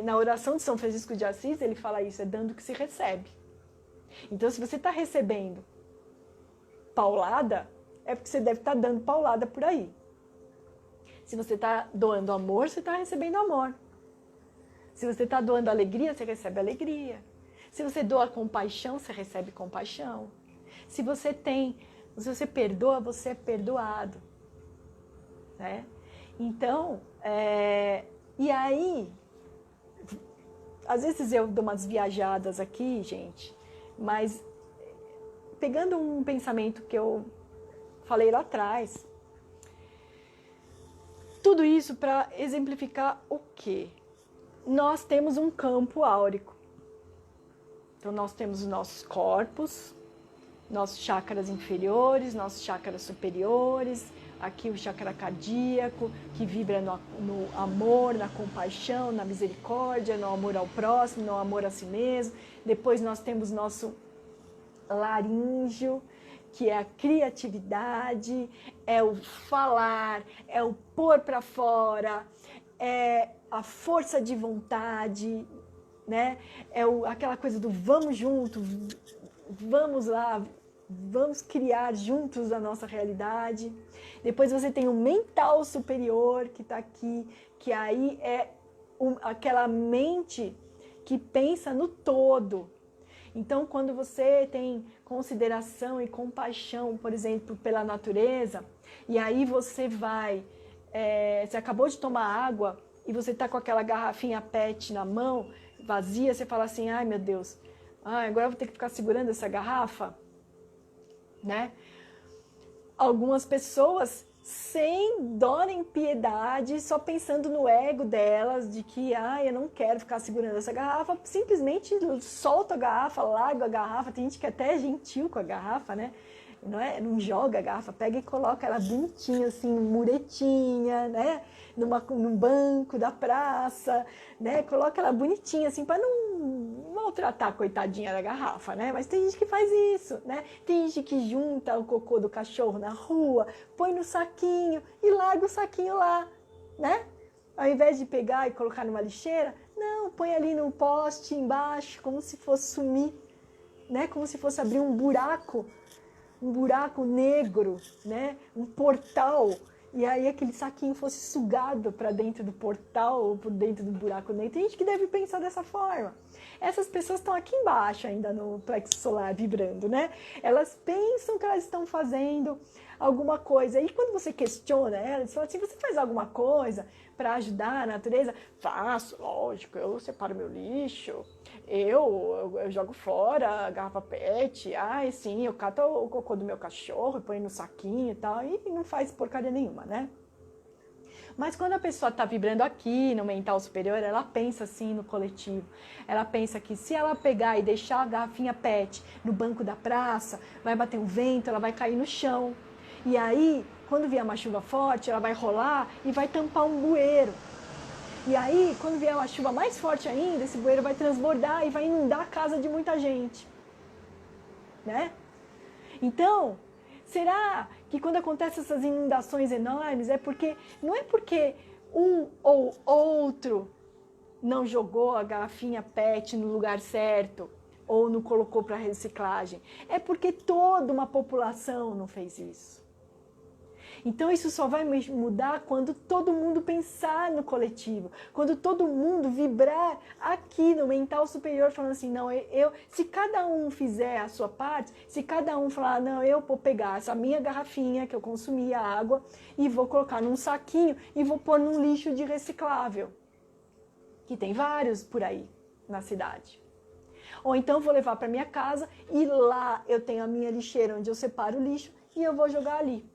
Na oração de São Francisco de Assis, ele fala isso, é dando que se recebe. Então, se você está recebendo paulada, é porque você deve estar dando paulada por aí. Se você está doando amor, você está recebendo amor. Se você está doando alegria, você recebe alegria. Se você doa compaixão, você recebe compaixão. Se você perdoa, você é perdoado. Né? Então, e aí, às vezes eu dou umas viajadas aqui, gente, mas pegando um pensamento que eu falei lá atrás, tudo isso para exemplificar o quê? Nós temos um campo áurico. Então, nós temos os nossos corpos, nossos chakras inferiores, nossos chakras superiores, aqui o chakra cardíaco, que vibra no amor, na compaixão, na misericórdia, no amor ao próximo, no amor a si mesmo. Depois nós temos nosso laríngeo, que é a criatividade, é o falar, é o pôr para fora, é a força de vontade, né? É aquela coisa do vamos junto, vamos lá, vamos criar juntos a nossa realidade. Depois você tem o mental superior que está aqui, que aí é aquela mente que pensa no todo. Então, quando você tem consideração e compaixão, por exemplo, pela natureza, e aí você acabou de tomar água e você tá com aquela garrafinha PET na mão, vazia, você fala assim, ai meu Deus, agora eu vou ter que ficar segurando essa garrafa, né? Algumas pessoas sem dó nem piedade, só pensando no ego delas, de que, eu não quero ficar segurando essa garrafa, simplesmente solta a garrafa, larga a garrafa, tem gente que até é gentil com a garrafa, né? Não joga a garrafa, pega e coloca ela bonitinha, assim, muretinha, né? Num banco da praça, né? Coloca ela bonitinha, assim, para não maltratar a coitadinha da garrafa, né? Mas tem gente que faz isso, né? Tem gente que junta o cocô do cachorro na rua, põe no saquinho e larga o saquinho lá, né? Ao invés de pegar e colocar numa lixeira, não, põe ali no poste embaixo, como se fosse sumir, né? Como se fosse abrir um buraco negro, né? Um portal, e aí aquele saquinho fosse sugado para dentro do portal ou por dentro do buraco negro. Tem gente que deve pensar dessa forma. Essas pessoas estão aqui embaixo ainda no plexo solar vibrando, né? Elas pensam que elas estão fazendo alguma coisa. E quando você questiona elas, fala assim, você faz alguma coisa para ajudar a natureza? Faço, lógico, eu separo meu lixo, eu jogo fora a garrafa PET, sim, eu cato o cocô do meu cachorro, põe no saquinho e tal, e não faz porcaria nenhuma, né? Mas quando a pessoa está vibrando aqui no mental superior, ela pensa assim no coletivo. Ela pensa que se ela pegar e deixar a garrafinha PET no banco da praça, vai bater um vento, ela vai cair no chão. E aí, quando vier uma chuva forte, ela vai rolar e vai tampar um bueiro. E aí, quando vier uma chuva mais forte ainda, esse bueiro vai transbordar e vai inundar a casa de muita gente, né? Então, será que quando acontecem essas inundações enormes não é porque um ou outro não jogou a garrafinha PET no lugar certo ou não colocou para reciclagem? É porque toda uma população não fez isso. Então isso só vai mudar quando todo mundo pensar no coletivo, quando todo mundo vibrar aqui no mental superior, falando assim, não, se cada um fizer a sua parte, se cada um falar, não, eu vou pegar essa minha garrafinha que eu consumi a água e vou colocar num saquinho e vou pôr num lixo de reciclável, que tem vários por aí na cidade. Ou então vou levar para minha casa e lá eu tenho a minha lixeira onde eu separo o lixo e eu vou jogar ali.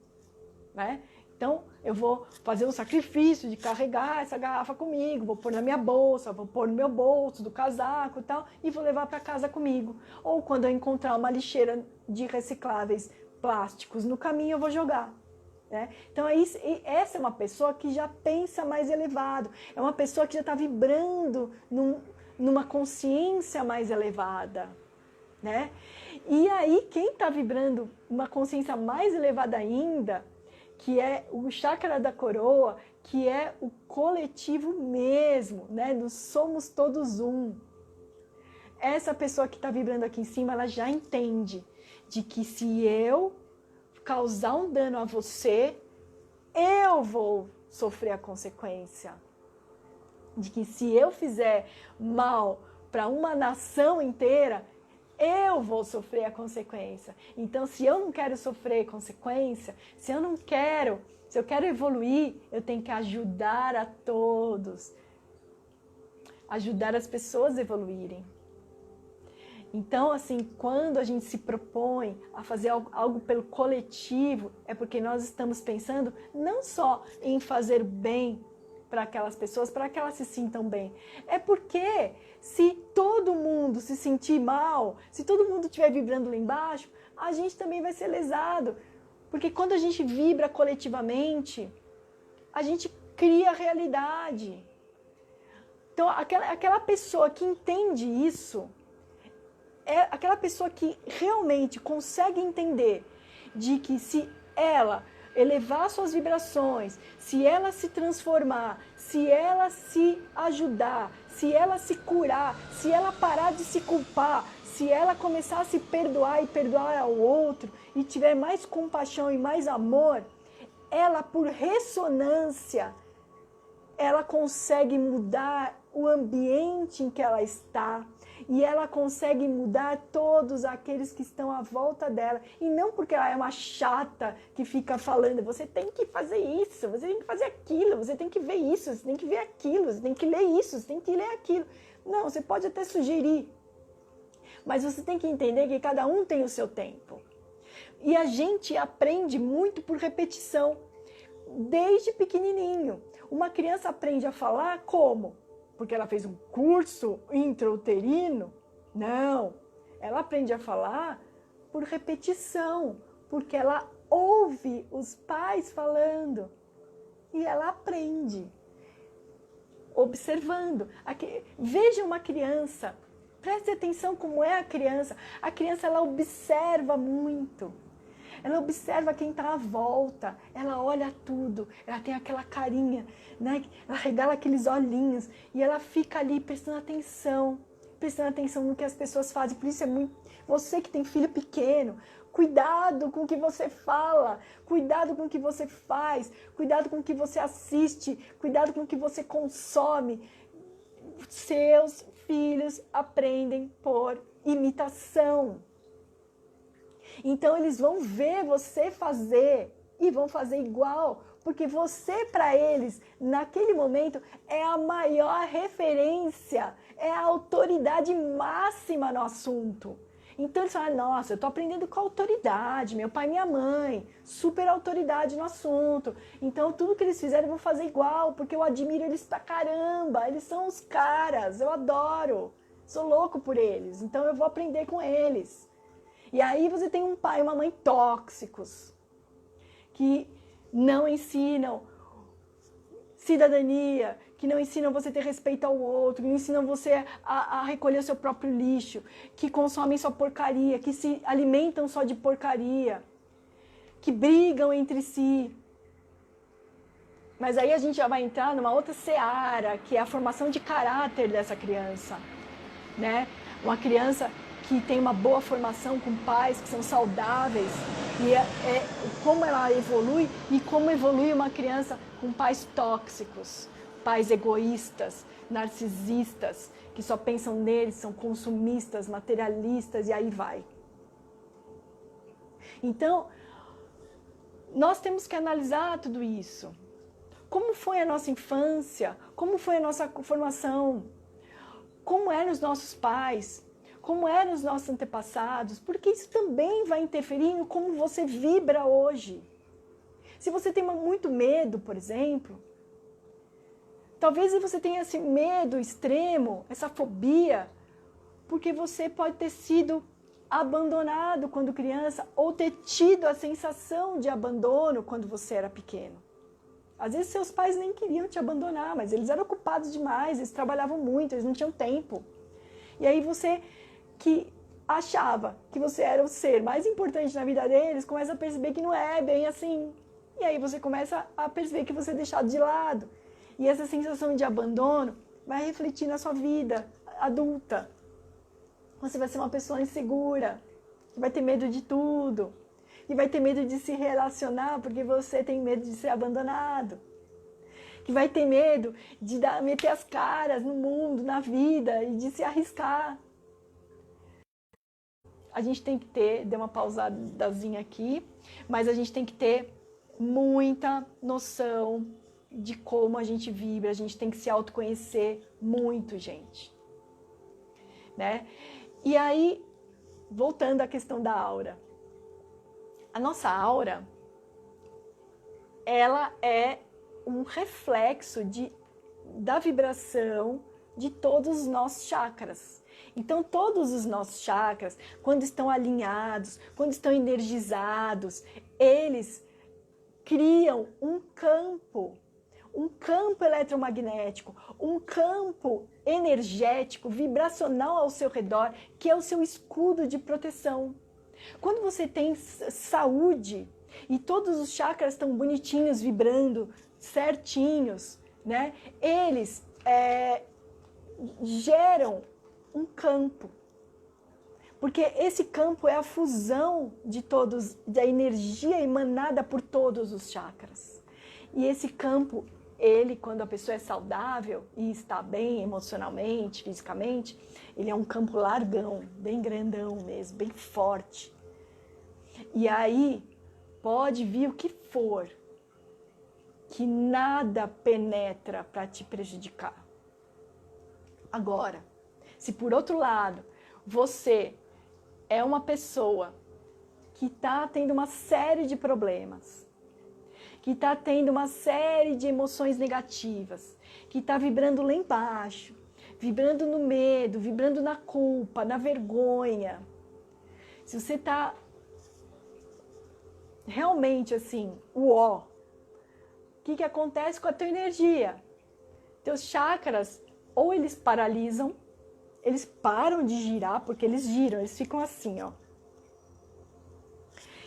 Né? Então, eu vou fazer um sacrifício de carregar essa garrafa comigo, vou pôr na minha bolsa, vou pôr no meu bolso do casaco e tal, e vou levar para casa comigo. Ou quando eu encontrar uma lixeira de recicláveis plásticos no caminho, eu vou jogar. Né? Então, essa é uma pessoa que já pensa mais elevado, é uma pessoa que já está vibrando numa consciência mais elevada. Né? E aí, quem está vibrando uma consciência mais elevada ainda, que é o chakra da coroa, que é o coletivo mesmo, né? Nós somos todos um. Essa pessoa que está vibrando aqui em cima, ela já entende de que se eu causar um dano a você, eu vou sofrer a consequência. De que se eu fizer mal para uma nação inteira, eu vou sofrer a consequência. Então, se eu não quero sofrer consequência, se eu quero evoluir, eu tenho que ajudar a todos. Ajudar as pessoas a evoluírem. Então, assim, quando a gente se propõe a fazer algo pelo coletivo, é porque nós estamos pensando não só em fazer bem para aquelas pessoas, para que elas se sintam bem. É porque se todo mundo se sentir mal, se todo mundo estiver vibrando lá embaixo, a gente também vai ser lesado. Porque quando a gente vibra coletivamente, a gente cria realidade. Então, aquela pessoa que entende isso, é aquela pessoa que realmente consegue entender de que se ela elevar suas vibrações, se ela se transformar, se ela se ajudar, se ela se curar, se ela parar de se culpar, se ela começar a se perdoar e perdoar ao outro e tiver mais compaixão e mais amor, ela por ressonância, ela consegue mudar o ambiente em que ela está, E ela consegue mudar todos aqueles que estão à volta dela. E não porque ela é uma chata que fica falando, você tem que fazer isso, você tem que fazer aquilo, você tem que ver isso, você tem que ver aquilo, você tem que ler isso, você tem que ler aquilo. Não, você pode até sugerir. Mas você tem que entender que cada um tem o seu tempo. E a gente aprende muito por repetição, desde pequenininho. Uma criança aprende a falar como? Porque ela fez um curso intrauterino? Não, ela aprende a falar por repetição, porque ela ouve os pais falando e ela aprende, observando. Veja uma criança, preste atenção como é a criança. A criança, ela observa muito. Ela observa quem está à volta, ela olha tudo, ela tem aquela carinha, né? Ela regala aqueles olhinhos e ela fica ali prestando atenção no que as pessoas fazem. Por isso é muito... Você que tem filho pequeno, cuidado com o que você fala, cuidado com o que você faz, cuidado com o que você assiste, cuidado com o que você consome. Seus filhos aprendem por imitação. Então eles vão ver você fazer e vão fazer igual, porque você para eles, naquele momento, é a maior referência, é a autoridade máxima no assunto. Então eles falam, nossa, eu estou aprendendo com autoridade, meu pai e minha mãe, super autoridade no assunto. Então tudo que eles fizerem eu vou fazer igual, porque eu admiro eles pra caramba, eles são os caras, eu adoro, sou louco por eles, então eu vou aprender com eles. E aí você tem um pai e uma mãe tóxicos, que não ensinam cidadania, que não ensinam você a ter respeito ao outro, que não ensinam você a recolher o seu próprio lixo, que consomem só porcaria, que se alimentam só de porcaria, que brigam entre si. Mas aí a gente já vai entrar numa outra seara, que é a formação de caráter dessa criança, né? Uma criança que tem uma boa formação com pais que são saudáveis, e como ela evolui e como evolui uma criança com pais tóxicos, pais egoístas, narcisistas, que só pensam neles, são consumistas, materialistas e aí vai. Então, nós temos que analisar tudo isso. Como foi a nossa infância? Como foi a nossa formação? Como eram os nossos pais? Como eram os nossos antepassados? Porque isso também vai interferir em como você vibra hoje. Se você tem muito medo, por exemplo, talvez você tenha esse medo extremo, essa fobia, porque você pode ter sido abandonado quando criança ou ter tido a sensação de abandono quando você era pequeno. Às vezes seus pais nem queriam te abandonar, mas eles eram ocupados demais, eles trabalhavam muito, eles não tinham tempo. E aí você que achava que você era o ser mais importante na vida deles, começa a perceber que não é bem assim. E aí você começa a perceber que você é deixado de lado. E essa sensação de abandono vai refletir na sua vida adulta. Você vai ser uma pessoa insegura, que vai ter medo de tudo, que vai ter medo de se relacionar porque você tem medo de ser abandonado, que vai ter medo de meter as caras no mundo, na vida e de se arriscar. A gente tem que dei uma pausadazinha aqui, mas a gente tem que ter muita noção de como a gente vibra, a gente tem que se autoconhecer muito, gente. Né? E aí, voltando à questão da aura. A nossa aura, ela é um reflexo da vibração de todos os nossos chakras. Então, todos os nossos chakras, quando estão alinhados, quando estão energizados, eles criam um campo eletromagnético, um campo energético, vibracional ao seu redor, que é o seu escudo de proteção. Quando você tem saúde e todos os chakras estão bonitinhos, vibrando, certinhos, né? Eles geram um campo. Porque esse campo é a fusão da energia emanada por todos os chakras. E esse campo ele, quando a pessoa é saudável e está bem emocionalmente, fisicamente, ele é um campo largão, bem grandão mesmo, bem forte. E aí pode vir o que for, que nada penetra para te prejudicar. Agora, se por outro lado, você é uma pessoa que está tendo uma série de problemas, que está tendo uma série de emoções negativas, que está vibrando lá embaixo, vibrando no medo, vibrando na culpa, na vergonha. Se você está realmente assim, o que acontece com a tua energia? Teus chakras, ou eles paralisam, eles param de girar, porque eles giram, eles ficam assim, ó.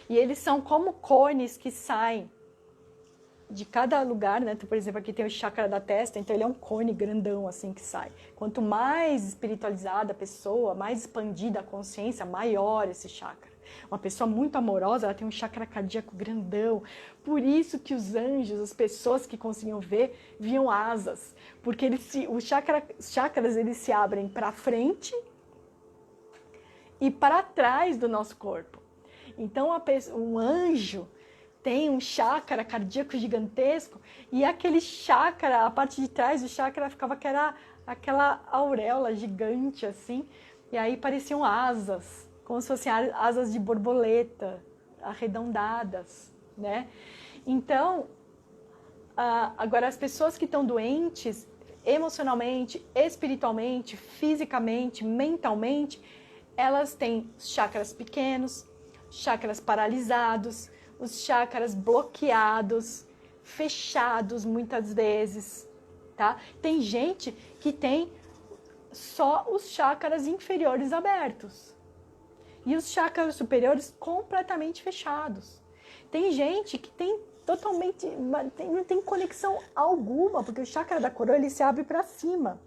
E eles são como cones que saem de cada lugar, né? Então, por exemplo, aqui tem o chakra da testa, então ele é um cone grandão assim que sai. Quanto mais espiritualizada a pessoa, mais expandida a consciência, maior esse chakra. Uma pessoa muito amorosa, ela tem um chakra cardíaco grandão. Por isso que os anjos, as pessoas que conseguiam ver, viam asas. Porque os chakras eles se abrem para frente e para trás do nosso corpo. Então, um anjo tem um chakra cardíaco gigantesco e aquele chakra, a parte de trás do chakra ficava que era aquela auréola gigante assim, e aí pareciam asas, como se fossem asas de borboleta, arredondadas, né? Então, agora as pessoas que estão doentes emocionalmente, espiritualmente, fisicamente, mentalmente, elas têm chakras pequenos, chakras paralisados, os chakras bloqueados, fechados muitas vezes, tá? Tem gente que tem só os chakras inferiores abertos e os chakras superiores completamente fechados. Tem gente que tem totalmente, não tem conexão alguma, porque o chakra da coroa ele se abre para cima.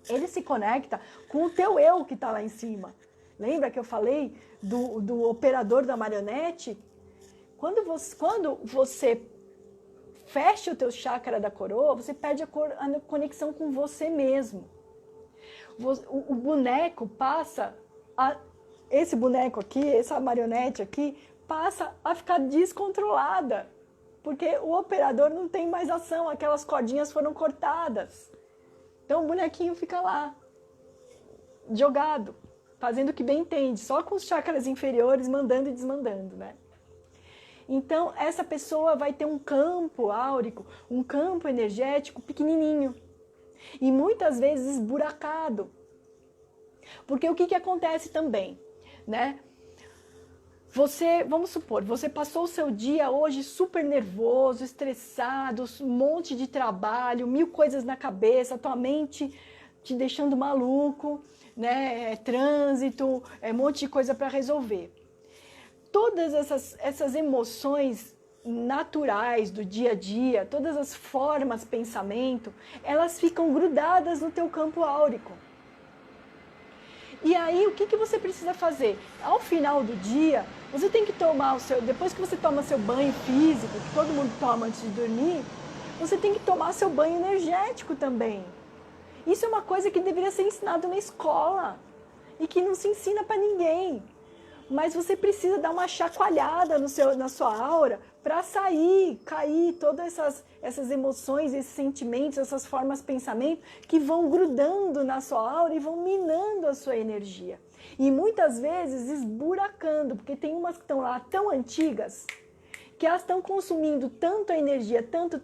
Ele se conecta com o teu eu que está lá em cima. Lembra que eu falei do operador da marionete? Quando você fecha o teu chakra da coroa, você perde a conexão com você mesmo. O boneco passa, esse boneco aqui, essa marionete aqui, passa a ficar descontrolada. Porque o operador não tem mais ação, aquelas cordinhas foram cortadas. Então o bonequinho fica lá, jogado, fazendo o que bem entende, só com os chakras inferiores mandando e desmandando, né? Então, essa pessoa vai ter um campo áurico, um campo energético pequenininho e muitas vezes esburacado. Porque o que acontece também, né? Vamos supor, você passou o seu dia hoje super nervoso, estressado, um monte de trabalho, 1000 coisas na cabeça, tua mente te deixando maluco, né? Trânsito, um monte de coisa para resolver. Todas essas emoções naturais do dia a dia, todas as formas de pensamento, elas ficam grudadas no teu campo áurico. E aí, o que você precisa fazer? Ao final do dia, você tem que tomar depois que você toma seu banho físico, que todo mundo toma antes de dormir, você tem que tomar seu banho energético também. Isso é uma coisa que deveria ser ensinado na escola e que não se ensina para ninguém. Mas você precisa dar uma chacoalhada na sua aura para cair todas essas emoções, esses sentimentos, essas formas de pensamento que vão grudando na sua aura e vão minando a sua energia. E muitas vezes esburacando, porque tem umas que estão lá tão antigas que elas estão consumindo tanto a energia, tanto,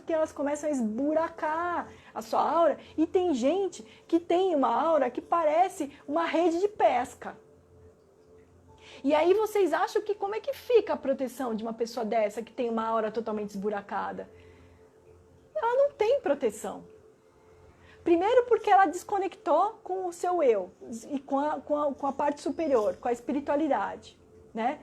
que elas começam a esburacar a sua aura. E tem gente que tem uma aura que parece uma rede de pesca. E aí vocês acham que como é que fica a proteção de uma pessoa dessa que tem uma aura totalmente esburacada? Ela não tem proteção. Primeiro porque ela desconectou com o seu eu e com a parte superior, com a espiritualidade, né?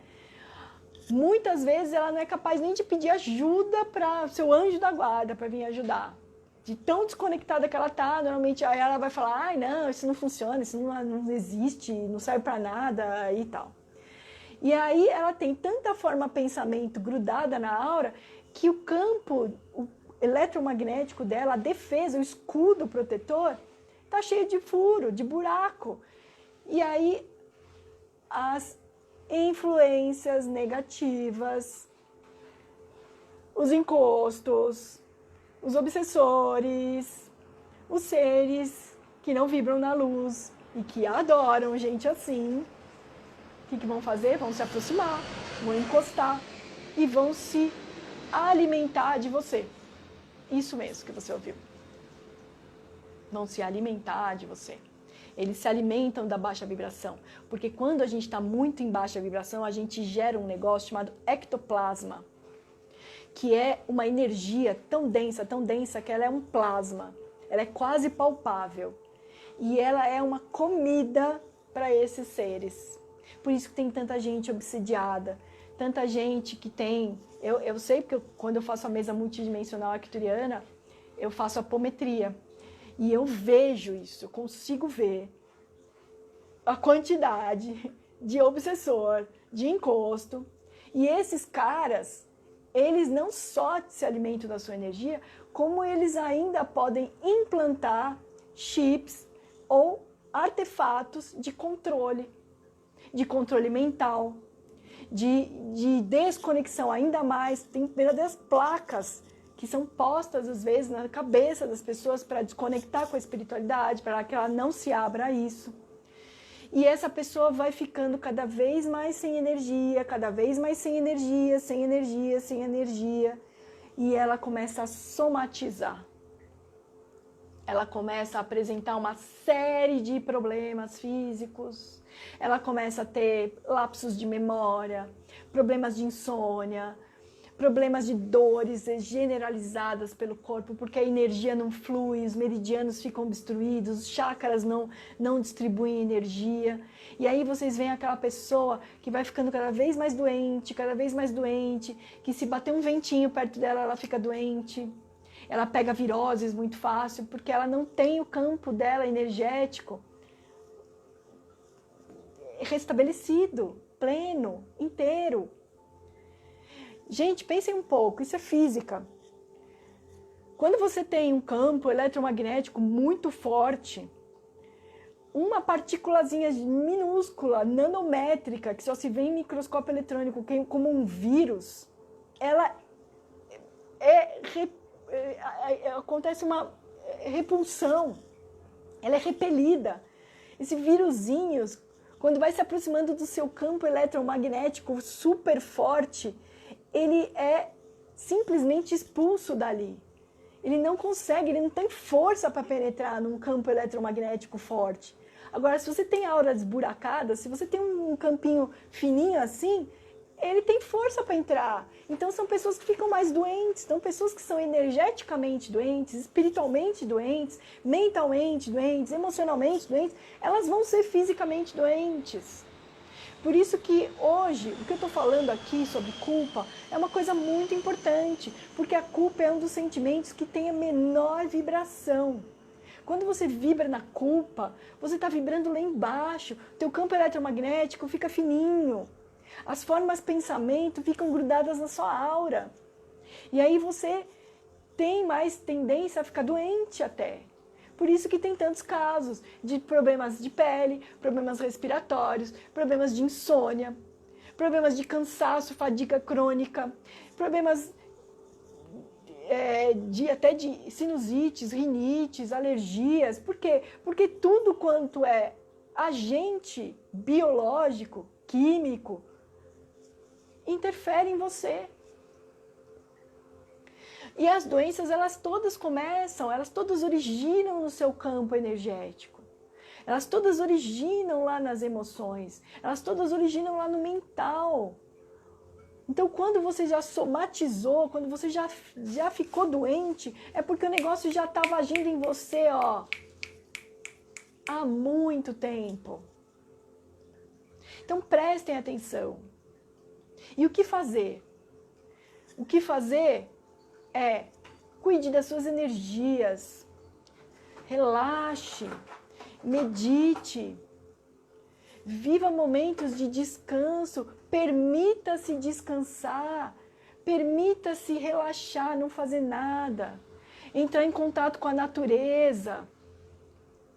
Muitas vezes ela não é capaz nem de pedir ajuda para o seu anjo da guarda para vir ajudar. De tão desconectada que ela tá, normalmente aí ela vai falar, ai não, isso não funciona, isso não existe, não serve para nada e tal. E aí ela tem tanta forma de pensamento grudada na aura que o campo eletromagnético dela, a defesa, o escudo protetor, tá cheio de furo, de buraco. E aí as influências negativas, os encostos, os obsessores, os seres que não vibram na luz e que adoram gente assim, o que vão fazer? Vão se aproximar, vão encostar e vão se alimentar de você. Isso mesmo que você ouviu. Vão se alimentar de você. Eles se alimentam da baixa vibração. Porque quando a gente está muito em baixa vibração, a gente gera um negócio chamado ectoplasma, que é uma energia tão densa, que ela é um plasma. Ela é quase palpável. E ela é uma comida para esses seres. Por isso que tem tanta gente obsidiada, tanta gente que tem... Eu sei porque quando eu faço a mesa multidimensional arcturiana, eu faço apometria. E eu vejo isso, eu consigo ver a quantidade de obsessor, de encosto. E esses caras, eles não só se alimentam da sua energia, como eles ainda podem implantar chips ou artefatos de controle mental, de desconexão ainda mais. Tem verdadeiras placas que são postas às vezes na cabeça das pessoas para desconectar com a espiritualidade, para que ela não se abra a isso. E essa pessoa vai ficando cada vez mais sem energia, cada vez mais sem energia, sem energia, sem energia. E ela começa a somatizar. Ela começa a apresentar uma série de problemas físicos. Ela começa a ter lapsos de memória, problemas de insônia, problemas de dores generalizadas pelo corpo, porque a energia não flui, os meridianos ficam obstruídos, os chakras não distribuem energia. E aí vocês veem aquela pessoa que vai ficando cada vez mais doente, que se bater um ventinho perto dela, ela fica doente. Ela pega viroses muito fácil, porque ela não tem o campo dela energético restabelecido, pleno, inteiro. Gente, pensem um pouco, isso é física. Quando você tem um campo eletromagnético muito forte, uma partículazinha minúscula, nanométrica, que só se vê em microscópio eletrônico, como um vírus, ela acontece uma repulsão, ela é repelida. Esse vírusinhos, quando vai se aproximando do seu campo eletromagnético super forte, ele é simplesmente expulso dali. Ele não consegue, ele não tem força para penetrar num campo eletromagnético forte. Agora, se você tem aura esburacada, se você tem um campinho fininho assim, ele tem força para entrar. Então são pessoas que ficam mais doentes, são pessoas que são energeticamente doentes, espiritualmente doentes, mentalmente doentes, emocionalmente doentes, elas vão ser fisicamente doentes. Por isso que hoje, o que eu estou falando aqui sobre culpa é uma coisa muito importante, porque a culpa é um dos sentimentos que tem a menor vibração. Quando você vibra na culpa, você está vibrando lá embaixo, teu campo eletromagnético fica fininho. As formas de pensamento ficam grudadas na sua aura. E aí você tem mais tendência a ficar doente até. Por isso que tem tantos casos de problemas de pele, problemas respiratórios, problemas de insônia, problemas de cansaço, fadiga crônica, problemas até de sinusites, rinites, alergias. Por quê? Porque tudo quanto é agente biológico, químico, interfere em você. E as doenças, elas todas originam no seu campo energético. Elas todas originam lá nas emoções. Elas todas originam lá no mental. Então, quando você já somatizou, quando você já ficou doente, é porque o negócio já estava agindo em você, há muito tempo. Então, prestem atenção. E o que fazer? O que fazer é cuide das suas energias, relaxe, medite, viva momentos de descanso, permita-se descansar, Permita-se relaxar, não fazer nada. Entrar em contato com a natureza.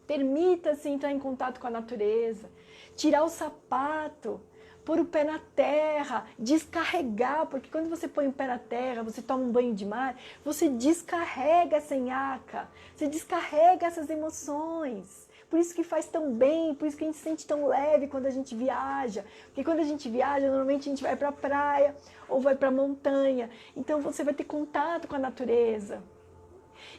Permita-se entrar em contato com a natureza. Tirar o sapato. Pôr o pé na terra. Descarregar. Porque quando você põe o pé na terra, você toma um banho de mar, você descarrega essa nhaca. Você descarrega essas emoções. Por isso que faz tão bem, por isso que a gente se sente tão leve quando a gente viaja. Porque quando a gente viaja, normalmente a gente vai para a praia ou vai para a montanha. Então você vai ter contato com a natureza.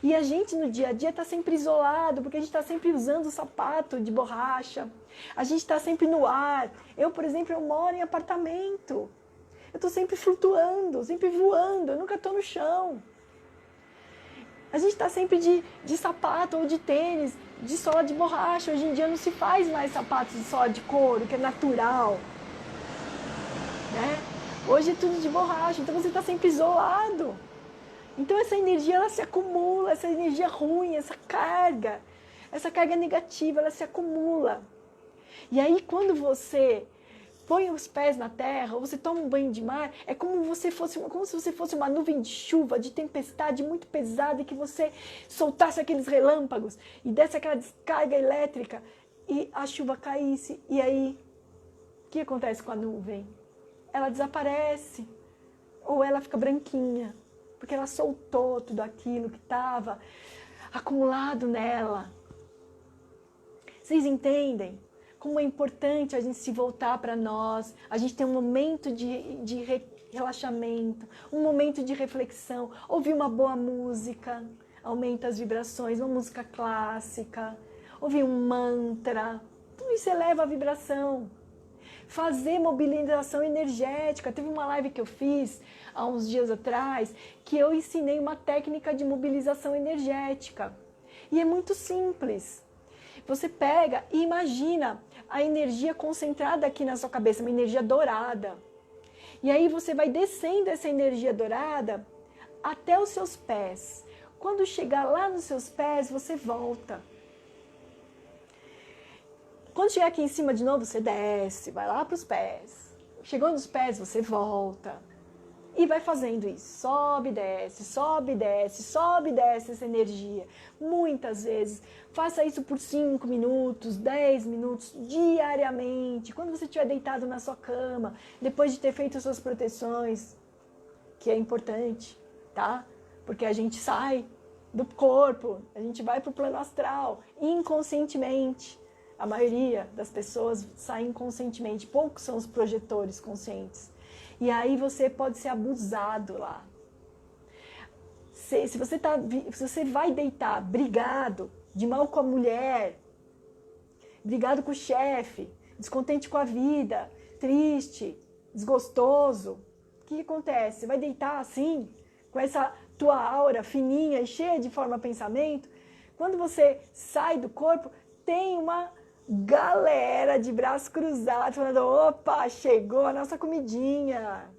E a gente no dia a dia está sempre isolado, porque a gente está sempre usando o sapato de borracha. A gente está sempre no ar. Eu, por exemplo, eu moro em apartamento. Eu estou sempre flutuando, sempre voando, eu nunca estou no chão. A gente está sempre de sapato ou de tênis, de sola de borracha. Hoje em dia não se faz mais sapatos de sola de couro, que é natural. Né? Hoje é tudo de borracha, então você está sempre isolado. Então essa energia ela se acumula, essa energia ruim, essa carga negativa, ela se acumula. E aí quando você põe os pés na terra, ou você toma um banho de mar, é como se você fosse uma nuvem de chuva, de tempestade muito pesada, e que você soltasse aqueles relâmpagos e desse aquela descarga elétrica e a chuva caísse. E aí, o que acontece com a nuvem? Ela desaparece, ou ela fica branquinha, porque ela soltou tudo aquilo que estava acumulado nela. Vocês entendem? Como é importante a gente se voltar para nós, a gente ter um momento de relaxamento, um momento de reflexão, ouvir uma boa música, aumenta as vibrações, uma música clássica, ouvir um mantra, tudo isso eleva a vibração. Fazer mobilização energética. Teve uma live que eu fiz há uns dias atrás, que eu ensinei uma técnica de mobilização energética. E é muito simples. Você pega e imagina a energia concentrada aqui na sua cabeça, uma energia dourada. E aí você vai descendo essa energia dourada até os seus pés. Quando chegar lá nos seus pés, você volta. Quando chegar aqui em cima de novo, você desce, vai lá para os pés. Chegou nos pés, você volta. E vai fazendo isso, sobe, desce, sobe, desce, sobe, desce essa energia. Muitas vezes, faça isso por 5 minutos, 10 minutos, diariamente. Quando você estiver deitado na sua cama, depois de ter feito suas proteções, que é importante, tá? Porque a gente sai do corpo, a gente vai para o plano astral, inconscientemente. A maioria das pessoas sai inconscientemente, poucos são os projetores conscientes. E aí você pode ser abusado lá. Se você vai deitar brigado, de mal com a mulher, brigado com o chefe, descontente com a vida, triste, desgostoso, o que acontece? Você vai deitar assim, com essa tua aura fininha e cheia de forma-pensamento, quando você sai do corpo, tem uma galera de braços cruzados, falando, opa, chegou a nossa comidinha.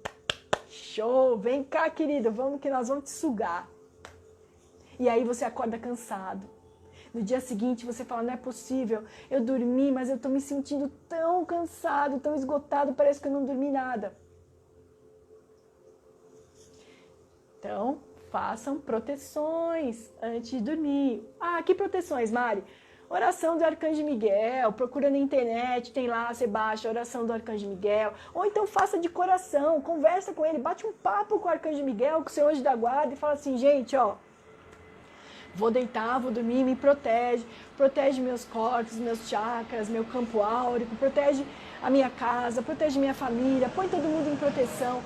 Show, vem cá, querido, vamos que nós vamos te sugar. E aí você acorda cansado. No dia seguinte você fala, não é possível, eu dormi, mas eu tô me sentindo tão cansado, tão esgotado, parece que eu não dormi nada. Então, façam proteções antes de dormir. Ah, que proteções, Mari? Oração do Arcanjo Miguel, procura na internet, tem lá, você baixa a oração do Arcanjo Miguel. Ou então faça de coração, conversa com ele, bate um papo com o Arcanjo Miguel, com o seu anjo da guarda e fala assim, gente, ó, vou deitar, vou dormir, me protege, protege meus corpos, meus chakras, meu campo áurico, protege a minha casa, protege minha família, põe todo mundo em proteção.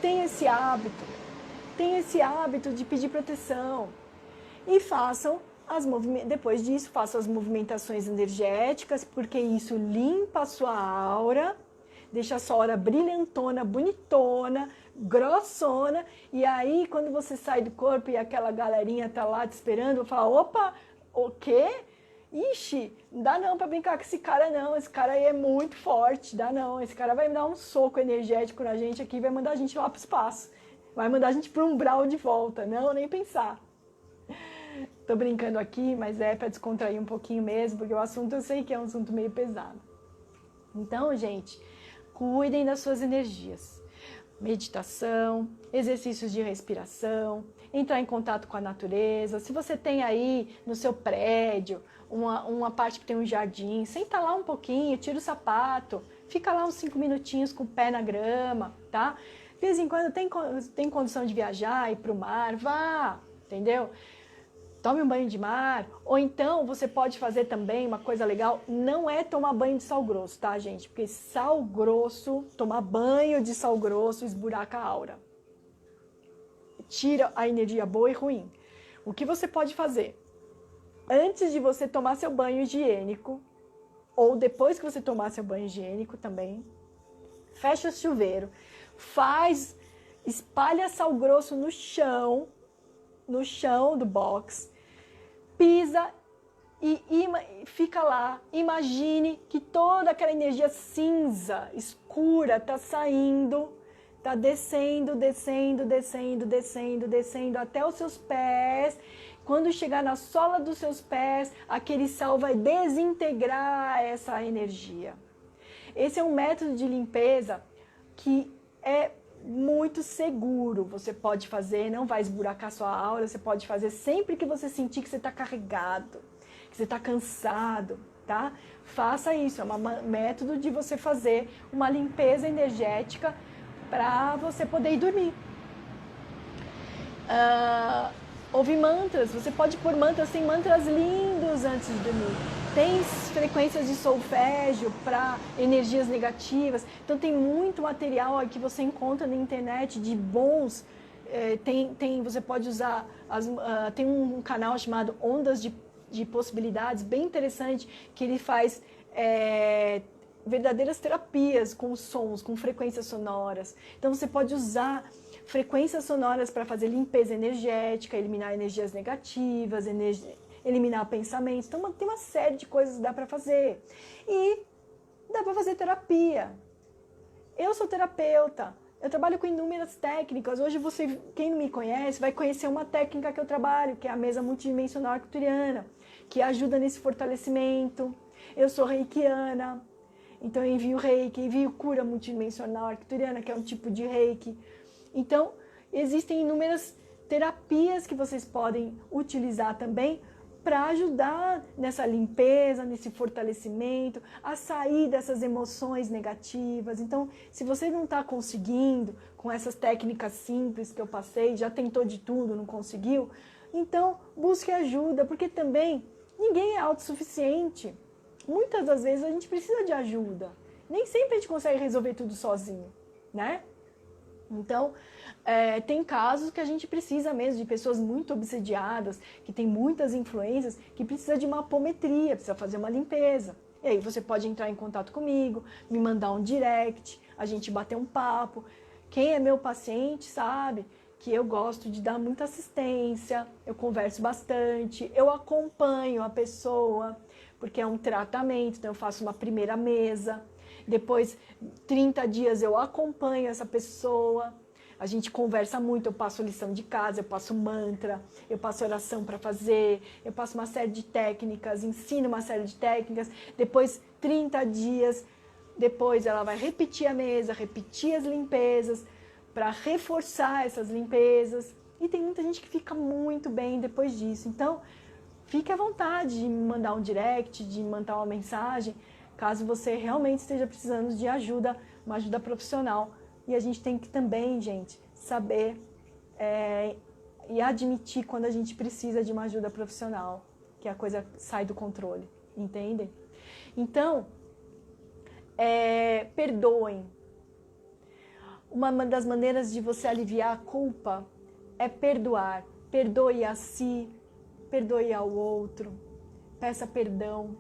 Tenha esse hábito de pedir proteção. E façam depois disso, façam as movimentações energéticas, porque isso limpa a sua aura, deixa a sua aura brilhantona, bonitona, grossona, e aí quando você sai do corpo e aquela galerinha tá lá te esperando, eu falo, opa, o quê? Ixi, não dá não pra brincar com esse cara não, esse cara aí é muito forte, dá não, esse cara vai me dar um soco energético na gente aqui, vai mandar a gente lá pro espaço, vai mandar a gente pro umbral de volta, não, nem pensar. Tô brincando aqui, mas é para descontrair um pouquinho mesmo, porque o assunto eu sei que é um assunto meio pesado. Então, gente, cuidem das suas energias. meditação, exercícios de respiração, entrar em contato com a natureza. Se você tem aí no seu prédio uma parte que tem um jardim, senta lá um pouquinho, tira o sapato, fica lá uns 5 minutinhos com o pé na grama, tá? De vez em quando tem condição de viajar, ir para o mar, vá, entendeu? Tome um banho de mar, ou então você pode fazer também uma coisa legal, não é tomar banho de sal grosso, tá, gente? Porque sal grosso, tomar banho de sal grosso esburaca a aura. Tira a energia boa e ruim. O que você pode fazer? Antes de você tomar seu banho higiênico, ou depois que você tomar seu banho higiênico também, fecha o chuveiro, espalha sal grosso no chão do box, pisa e fica lá. Imagine que toda aquela energia cinza, escura, está saindo, está descendo, descendo, descendo, descendo, descendo até os seus pés. Quando chegar na sola dos seus pés, aquele sal vai desintegrar essa energia. Esse é um método de limpeza que é muito seguro. Você pode fazer, não vai esburacar sua aura, você pode fazer sempre que você sentir que você está carregado, que você está cansado, tá? Faça isso, é um método de você fazer uma limpeza energética para você poder ir dormir. Ouvir mantras, você pode pôr mantras, tem mantras lindos antes de dormir. Tem frequências de solfégio para energias negativas. Então tem muito material que você encontra na internet de bons. Você pode usar, tem um canal chamado Ondas de Possibilidades, bem interessante, que ele faz verdadeiras terapias com sons, com frequências sonoras. Então você pode usar frequências sonoras para fazer limpeza energética, eliminar energias negativas, eliminar pensamentos. Então tem uma série de coisas que dá para fazer. E dá para fazer terapia. Eu sou terapeuta, eu trabalho com inúmeras técnicas. Hoje quem não me conhece, vai conhecer uma técnica que eu trabalho, que é a mesa multidimensional arcturiana, que ajuda nesse fortalecimento. Eu sou reikiana, então eu envio cura multidimensional arcturiana, que é um tipo de reiki. Então, existem inúmeras terapias que vocês podem utilizar também para ajudar nessa limpeza, nesse fortalecimento, a sair dessas emoções negativas. Então, se você não está conseguindo com essas técnicas simples que eu passei, já tentou de tudo, não conseguiu, então busque ajuda, porque também ninguém é autossuficiente. Muitas das vezes a gente precisa de ajuda. Nem sempre a gente consegue resolver tudo sozinho, né? Então, tem casos que a gente precisa mesmo de pessoas muito obsediadas, que tem muitas influências, que precisa de uma apometria, precisa fazer uma limpeza. E aí você pode entrar em contato comigo, me mandar um direct, a gente bater um papo. Quem é meu paciente sabe que eu gosto de dar muita assistência, eu converso bastante, eu acompanho a pessoa, porque é um tratamento, então eu faço uma primeira mesa. Depois, 30 dias eu acompanho essa pessoa, a gente conversa muito, eu passo lição de casa, eu passo mantra, eu passo oração para fazer, eu passo uma série de técnicas, ensino uma série de técnicas. Depois, 30 dias, depois ela vai repetir a mesa, repetir as limpezas, para reforçar essas limpezas. E tem muita gente que fica muito bem depois disso. Então, fique à vontade de me mandar um direct, de mandar uma mensagem, caso você realmente esteja precisando de ajuda, uma ajuda profissional. E a gente tem que também, gente, saber e admitir quando a gente precisa de uma ajuda profissional, que a coisa sai do controle, entendem? Então, perdoem. Uma das maneiras de você aliviar a culpa é perdoar. Perdoe a si, perdoe ao outro, peça perdão.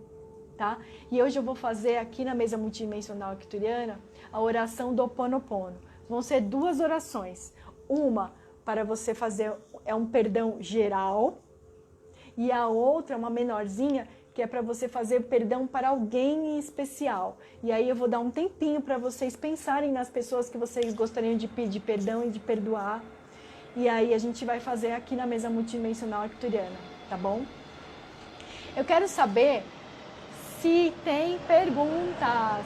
Tá? E hoje eu vou fazer aqui na mesa multidimensional arcturiana a oração do Ho Oponopono. Vão ser 2 orações. Uma para você fazer, é um perdão geral, e a outra, uma menorzinha, que é para você fazer perdão para alguém em especial. E aí eu vou dar um tempinho para vocês pensarem nas pessoas que vocês gostariam de pedir perdão e de perdoar. E aí a gente vai fazer aqui na mesa multidimensional arcturiana, tá bom? Eu quero saber se tem perguntas.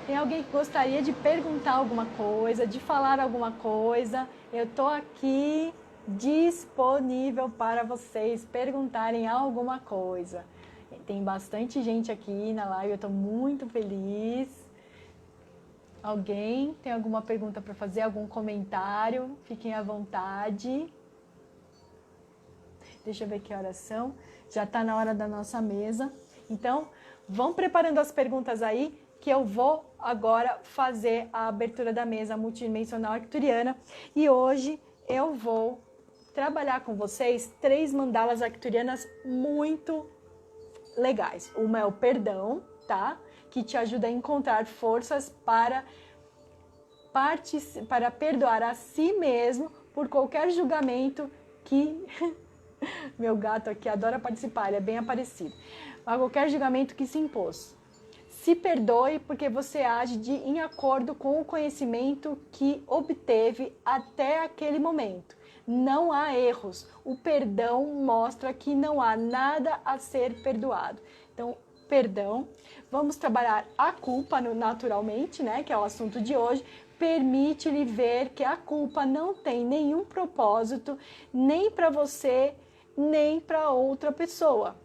Tem alguém que gostaria de perguntar alguma coisa, de falar alguma coisa? Eu estou aqui disponível para vocês perguntarem alguma coisa. Tem bastante gente aqui na live, eu estou muito feliz. Alguém tem alguma pergunta para fazer, algum comentário? Fiquem à vontade. Deixa eu ver que horas são. Já está na hora da nossa mesa. Então, vão preparando as perguntas aí, que eu vou agora fazer a abertura da mesa multidimensional arcturiana. E hoje eu vou trabalhar com vocês 3 mandalas arcturianas muito legais. Uma é o perdão, tá? Que te ajuda a encontrar forças para perdoar a si mesmo por qualquer julgamento que... Meu gato aqui adora participar, ele é bem aparecido. A qualquer julgamento que se impôs. Se perdoe porque você age em acordo com o conhecimento que obteve até aquele momento. Não há erros. O perdão mostra que não há nada a ser perdoado. Então, perdão. Vamos trabalhar a culpa naturalmente, né? Que é o assunto de hoje. Permite-lhe ver que a culpa não tem nenhum propósito, nem para você, nem para outra pessoa.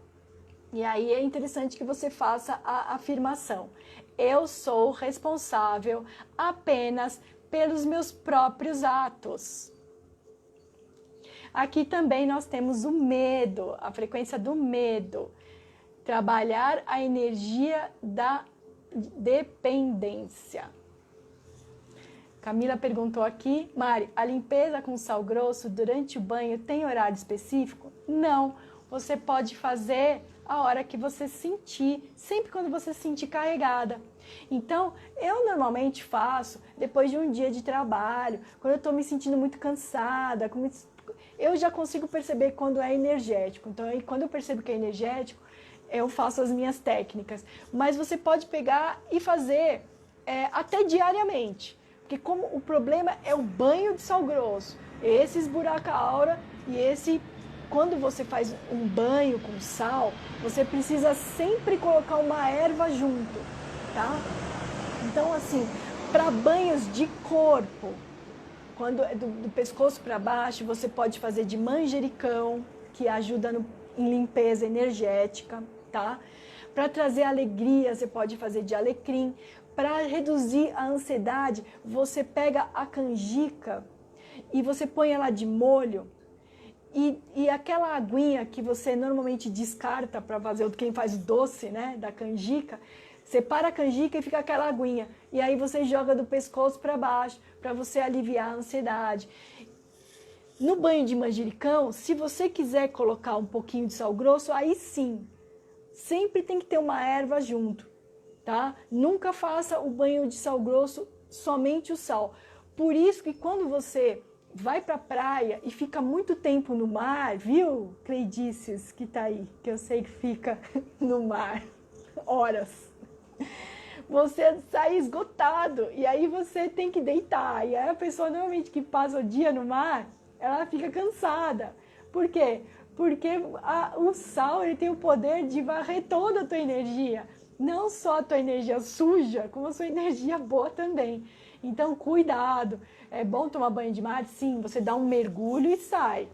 E aí é interessante que você faça a afirmação. Eu sou responsável apenas pelos meus próprios atos. Aqui também nós temos o medo, a frequência do medo. Trabalhar a energia da dependência. Camila perguntou aqui, Mari, a limpeza com sal grosso durante o banho tem horário específico? Não, você pode fazer a hora que você sentir, sempre quando você se sentir carregada. Então, eu normalmente faço depois de um dia de trabalho, quando eu estou me sentindo muito cansada, eu já consigo perceber quando é energético. Então, aí, quando eu percebo que é energético, eu faço as minhas técnicas. Mas você pode pegar e fazer até diariamente. Porque como o problema é o banho de sal grosso, esse esburaca a aura e esse... Quando você faz um banho com sal, você precisa sempre colocar uma erva junto, tá? Então, assim, para banhos de corpo, quando é do pescoço para baixo, você pode fazer de manjericão, que ajuda em limpeza energética, tá? Para trazer alegria, você pode fazer de alecrim. Para reduzir a ansiedade, você pega a canjica e você põe ela de molho. E aquela aguinha que você normalmente descarta para fazer quem faz o doce, né, da canjica, separa a canjica e fica aquela aguinha. E aí você joga do pescoço para baixo, para você aliviar a ansiedade. No banho de manjericão, se você quiser colocar um pouquinho de sal grosso, aí sim, sempre tem que ter uma erva junto, tá? Nunca faça o banho de sal grosso somente o sal. Por isso que quando você vai para a praia e fica muito tempo no mar, viu, Cleidices, que tá aí, que eu sei que fica no mar horas, você sai esgotado e aí você tem que deitar. E aí a pessoa normalmente que passa o dia no mar, ela fica cansada. Por quê? Porque o sal ele tem o poder de varrer toda a tua energia. Não só a tua energia suja, como a sua energia boa também. Então, cuidado. É bom tomar banho de mar? Sim, você dá um mergulho e sai.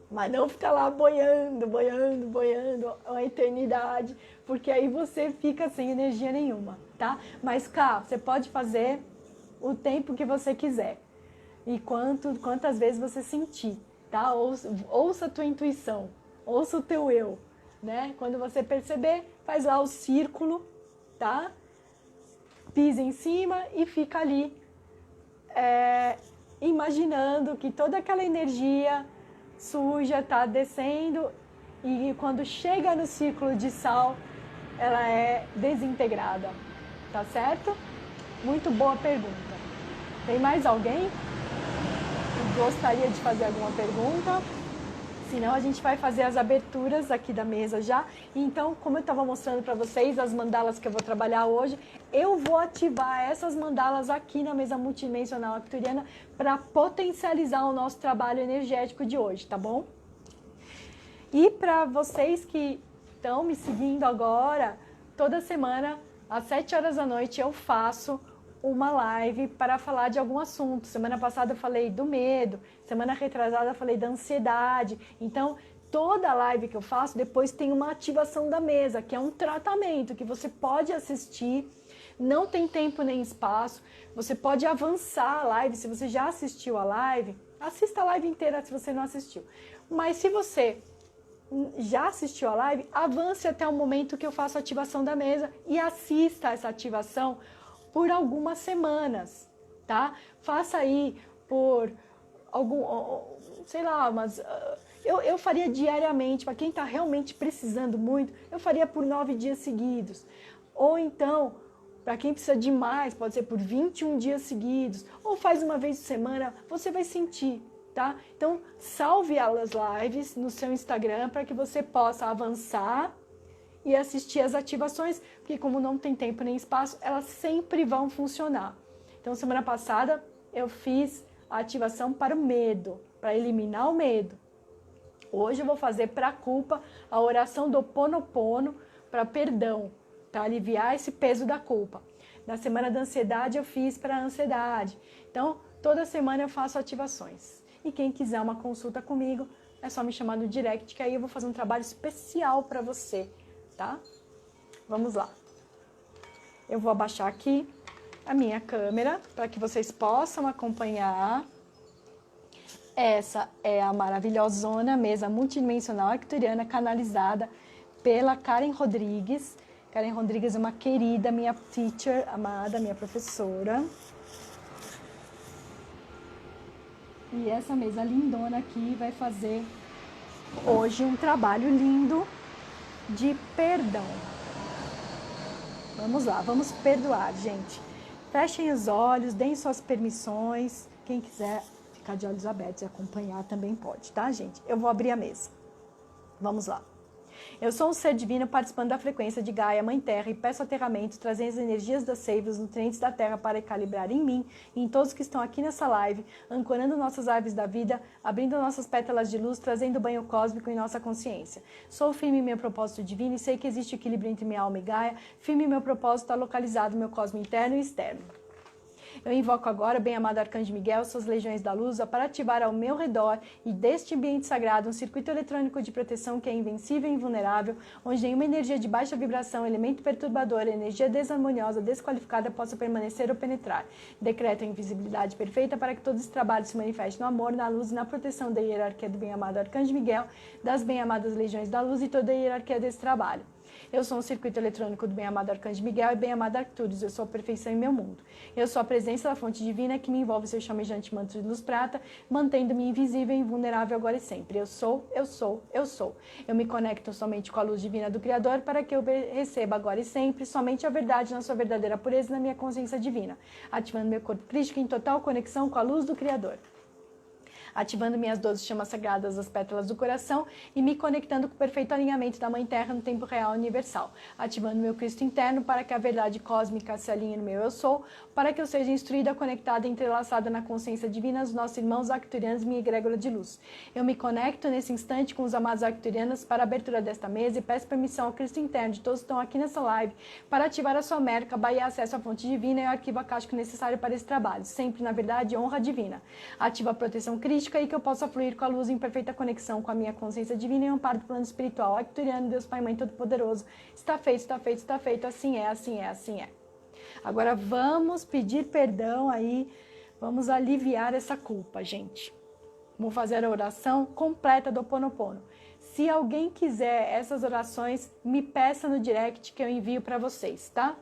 Mas não fica lá boiando, boiando, boiando uma eternidade, porque aí você fica sem energia nenhuma, tá? Mas cá, você pode fazer o tempo que você quiser e quantas vezes você sentir, tá? Ouça a tua intuição, ouça o teu eu, né? Quando você perceber, faz lá o círculo, tá? Pisa em cima e fica ali imaginando que toda aquela energia suja está descendo e quando chega no círculo de sal, ela é desintegrada, tá certo? Muito boa pergunta. Tem mais alguém que gostaria de fazer alguma pergunta? Senão a gente vai fazer as aberturas aqui da mesa já. Então, como eu estava mostrando para vocês, as mandalas que eu vou trabalhar hoje, eu vou ativar essas mandalas aqui na mesa multidimensional arcturiana para potencializar o nosso trabalho energético de hoje, tá bom? E para vocês que estão me seguindo agora, toda semana às 7 horas da noite eu faço uma live para falar de algum assunto. Semana passada eu falei do medo, semana retrasada eu falei da ansiedade. Então, toda live que eu faço, depois tem uma ativação da mesa, que é um tratamento que você pode assistir, não tem tempo nem espaço, você pode avançar a live. Se você já assistiu a live, assista a live inteira se você não assistiu. Mas se você já assistiu a live, avance até o momento que eu faço a ativação da mesa e assista essa ativação por algumas semanas, tá? Faça aí por algum, sei lá, mas eu faria diariamente. Para quem está realmente precisando muito, eu faria por 9 dias seguidos. Ou então, para quem precisa de mais, pode ser por 21 dias seguidos, ou faz uma vez por semana, você vai sentir, tá? Então, salve as lives no seu Instagram para que você possa avançar e assistir as ativações, porque como não tem tempo nem espaço, elas sempre vão funcionar. Então, semana passada, eu fiz a ativação para o medo, para eliminar o medo. Hoje eu vou fazer para a culpa a oração do Ho'oponopono para perdão, para aliviar esse peso da culpa. Na semana da ansiedade eu fiz para a ansiedade. Então, toda semana eu faço ativações. E quem quiser uma consulta comigo, é só me chamar no direct, que aí eu vou fazer um trabalho especial para você, tá? Vamos lá. Eu vou abaixar aqui a minha câmera para que vocês possam acompanhar. Essa é a maravilhosona mesa multidimensional arcturiana canalizada pela Karen Rodrigues. Karen Rodrigues é uma querida, minha teacher amada, minha professora. E essa mesa lindona aqui vai fazer hoje um trabalho lindo de perdão. Vamos lá, vamos perdoar, gente. Fechem os olhos, deem suas permissões. Quem quiser ficar de olhos abertos e acompanhar também pode, tá, gente? Eu vou abrir a mesa. Vamos lá. Eu sou um ser divino participando da frequência de Gaia, Mãe Terra, e peço aterramento, trazendo as energias das seivas, os nutrientes da Terra para calibrar em mim e em todos que estão aqui nessa live, ancorando nossas árvores da vida, abrindo nossas pétalas de luz, trazendo banho cósmico em nossa consciência. Sou firme em meu propósito divino e sei que existe equilíbrio entre minha alma e Gaia. Firme em meu propósito está localizado no meu cosmo interno e externo. Eu invoco agora, bem-amado Arcanjo Miguel, suas legiões da luz, para ativar ao meu redor e deste ambiente sagrado um circuito eletrônico de proteção que é invencível e invulnerável, onde nenhuma energia de baixa vibração, elemento perturbador, energia desarmoniosa, desqualificada possa permanecer ou penetrar. Decreto a invisibilidade perfeita para que todo esse trabalho se manifeste no amor, na luz e na proteção da hierarquia do bem-amado Arcanjo Miguel, das bem-amadas legiões da luz e toda a hierarquia desse trabalho. Eu sou um circuito eletrônico do bem-amado Arcanjo Miguel e bem-amado Arcturus. Eu sou a perfeição em meu mundo. Eu sou a presença da fonte divina que me envolve seu chamejante manto de luz prata, mantendo-me invisível e invulnerável agora e sempre. Eu sou, eu sou, eu sou. Eu me conecto somente com a luz divina do Criador para que eu receba agora e sempre somente a verdade na sua verdadeira pureza e na minha consciência divina, ativando meu corpo crístico em total conexão com a luz do Criador. Ativando minhas 12 chamas sagradas das pétalas do coração e me conectando com o perfeito alinhamento da Mãe Terra no tempo real universal. Ativando meu Cristo interno para que a verdade cósmica se alinhe no meu eu sou, para que eu seja instruída, conectada e entrelaçada na consciência divina dos nossos irmãos arcturianos, minha egrégora de luz. Eu me conecto nesse instante com os amados arcturianos para a abertura desta mesa e peço permissão ao Cristo interno de todos que estão aqui nessa live para ativar a sua Merkaba e acesso à fonte divina e ao arquivo acástico necessário para esse trabalho. Sempre, na verdade, honra divina. Ativa a proteção crística e que eu possa fluir com a luz em perfeita conexão com a minha consciência divina e amparo do plano espiritual arcturiano, Deus Pai, Mãe Todo-Poderoso. Está feito, está feito, está feito, assim é, assim é, assim é. Agora vamos pedir perdão aí, vamos aliviar essa culpa, gente. Vamos fazer a oração completa do Ho'oponopono. Se alguém quiser essas orações, me peça no direct que eu envio para vocês, tá?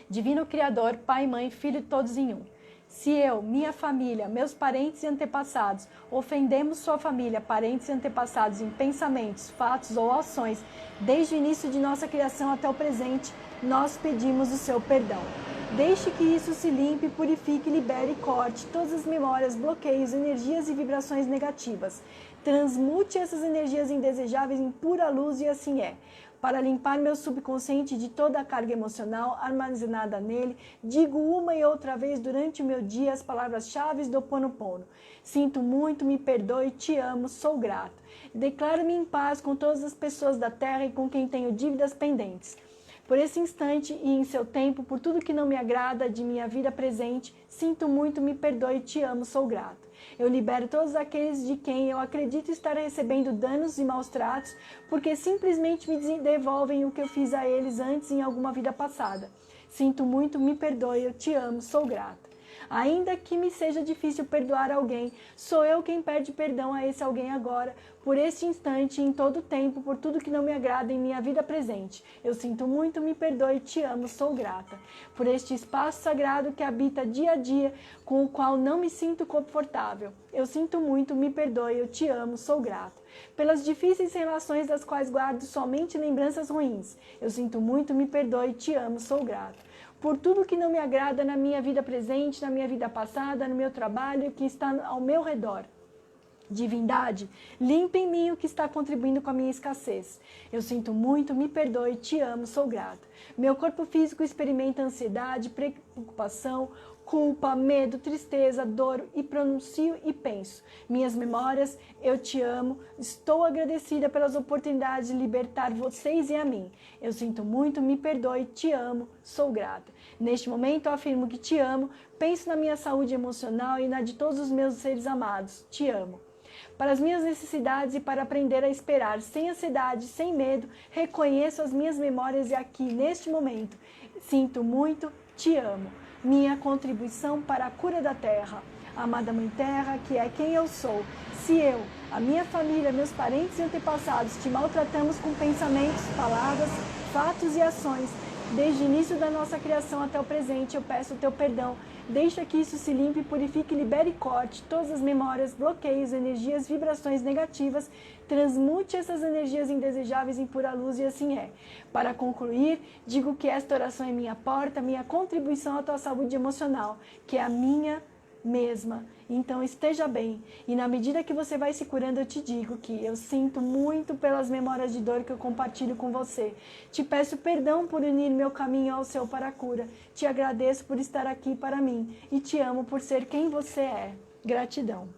Divino Criador, Pai, Mãe, Filho, todos em um. Se eu, minha família, meus parentes e antepassados ofendemos sua família, parentes e antepassados em pensamentos, fatos ou ações, desde o início de nossa criação até o presente, nós pedimos o seu perdão. Deixe que isso se limpe, purifique, libere e corte todas as memórias, bloqueios, energias e vibrações negativas. Transmute essas energias indesejáveis em pura luz e assim é. Para limpar meu subconsciente de toda a carga emocional armazenada nele, digo uma e outra vez durante o meu dia as palavras-chave do Ho'oponopono. Sinto muito, me perdoe, te amo, sou grato. Declaro-me em paz com todas as pessoas da Terra e com quem tenho dívidas pendentes. por esse instante e em seu tempo, por tudo que não me agrada de minha vida presente. Sinto muito, me perdoe, te amo, sou grato. Eu libero todos aqueles de quem eu acredito estar recebendo danos e maus tratos, porque simplesmente me devolvem o que eu fiz a eles antes em alguma vida passada. Sinto muito, me perdoe, eu te amo, sou grata. Ainda que me seja difícil perdoar alguém, sou eu quem pede perdão a esse alguém agora, por este instante e em todo o tempo, por tudo que não me agrada em minha vida presente. Eu sinto muito, me perdoe, te amo, sou grata. Por este espaço sagrado que habita dia a dia, com o qual não me sinto confortável. Eu sinto muito, me perdoe, eu te amo, sou grata. Pelas difíceis relações das quais guardo somente lembranças ruins. Eu sinto muito, me perdoe, te amo, sou grata. Por tudo que não me agrada na minha vida presente, na minha vida passada, no meu trabalho e que está ao meu redor. Divindade, limpa em mim o que está contribuindo com a minha escassez. Eu sinto muito, me perdoe, te amo, sou grata. Meu corpo físico experimenta ansiedade, preocupação, culpa, medo, tristeza, dor e pronuncio e penso. Minhas memórias, eu te amo, estou agradecida pelas oportunidades de libertar vocês e a mim. Eu sinto muito, me perdoe, te amo, sou grata. Neste momento eu afirmo que te amo, penso na minha saúde emocional e na de todos os meus seres amados. Te amo. Para as minhas necessidades e para aprender a esperar sem ansiedade, sem medo, reconheço as minhas memórias e aqui, neste momento, sinto muito, te amo. Minha contribuição para a cura da Terra. Amada Mãe Terra, que é quem eu sou. Se eu, a minha família, meus parentes e antepassados te maltratamos com pensamentos, palavras, fatos e ações, desde o início da nossa criação até o presente, eu peço o teu perdão. Deixa que isso se limpe, purifique, libere e corte todas as memórias, bloqueios, energias, vibrações negativas. Transmute essas energias indesejáveis em pura luz e assim é. Para concluir, digo que esta oração é minha porta, minha contribuição à tua saúde emocional, que é a minha mesma. Então esteja bem. E na medida que você vai se curando, eu te digo que eu sinto muito pelas memórias de dor que eu compartilho com você. Te peço perdão por unir meu caminho ao seu para a cura. Te agradeço por estar aqui para mim e te amo por ser quem você é. Gratidão.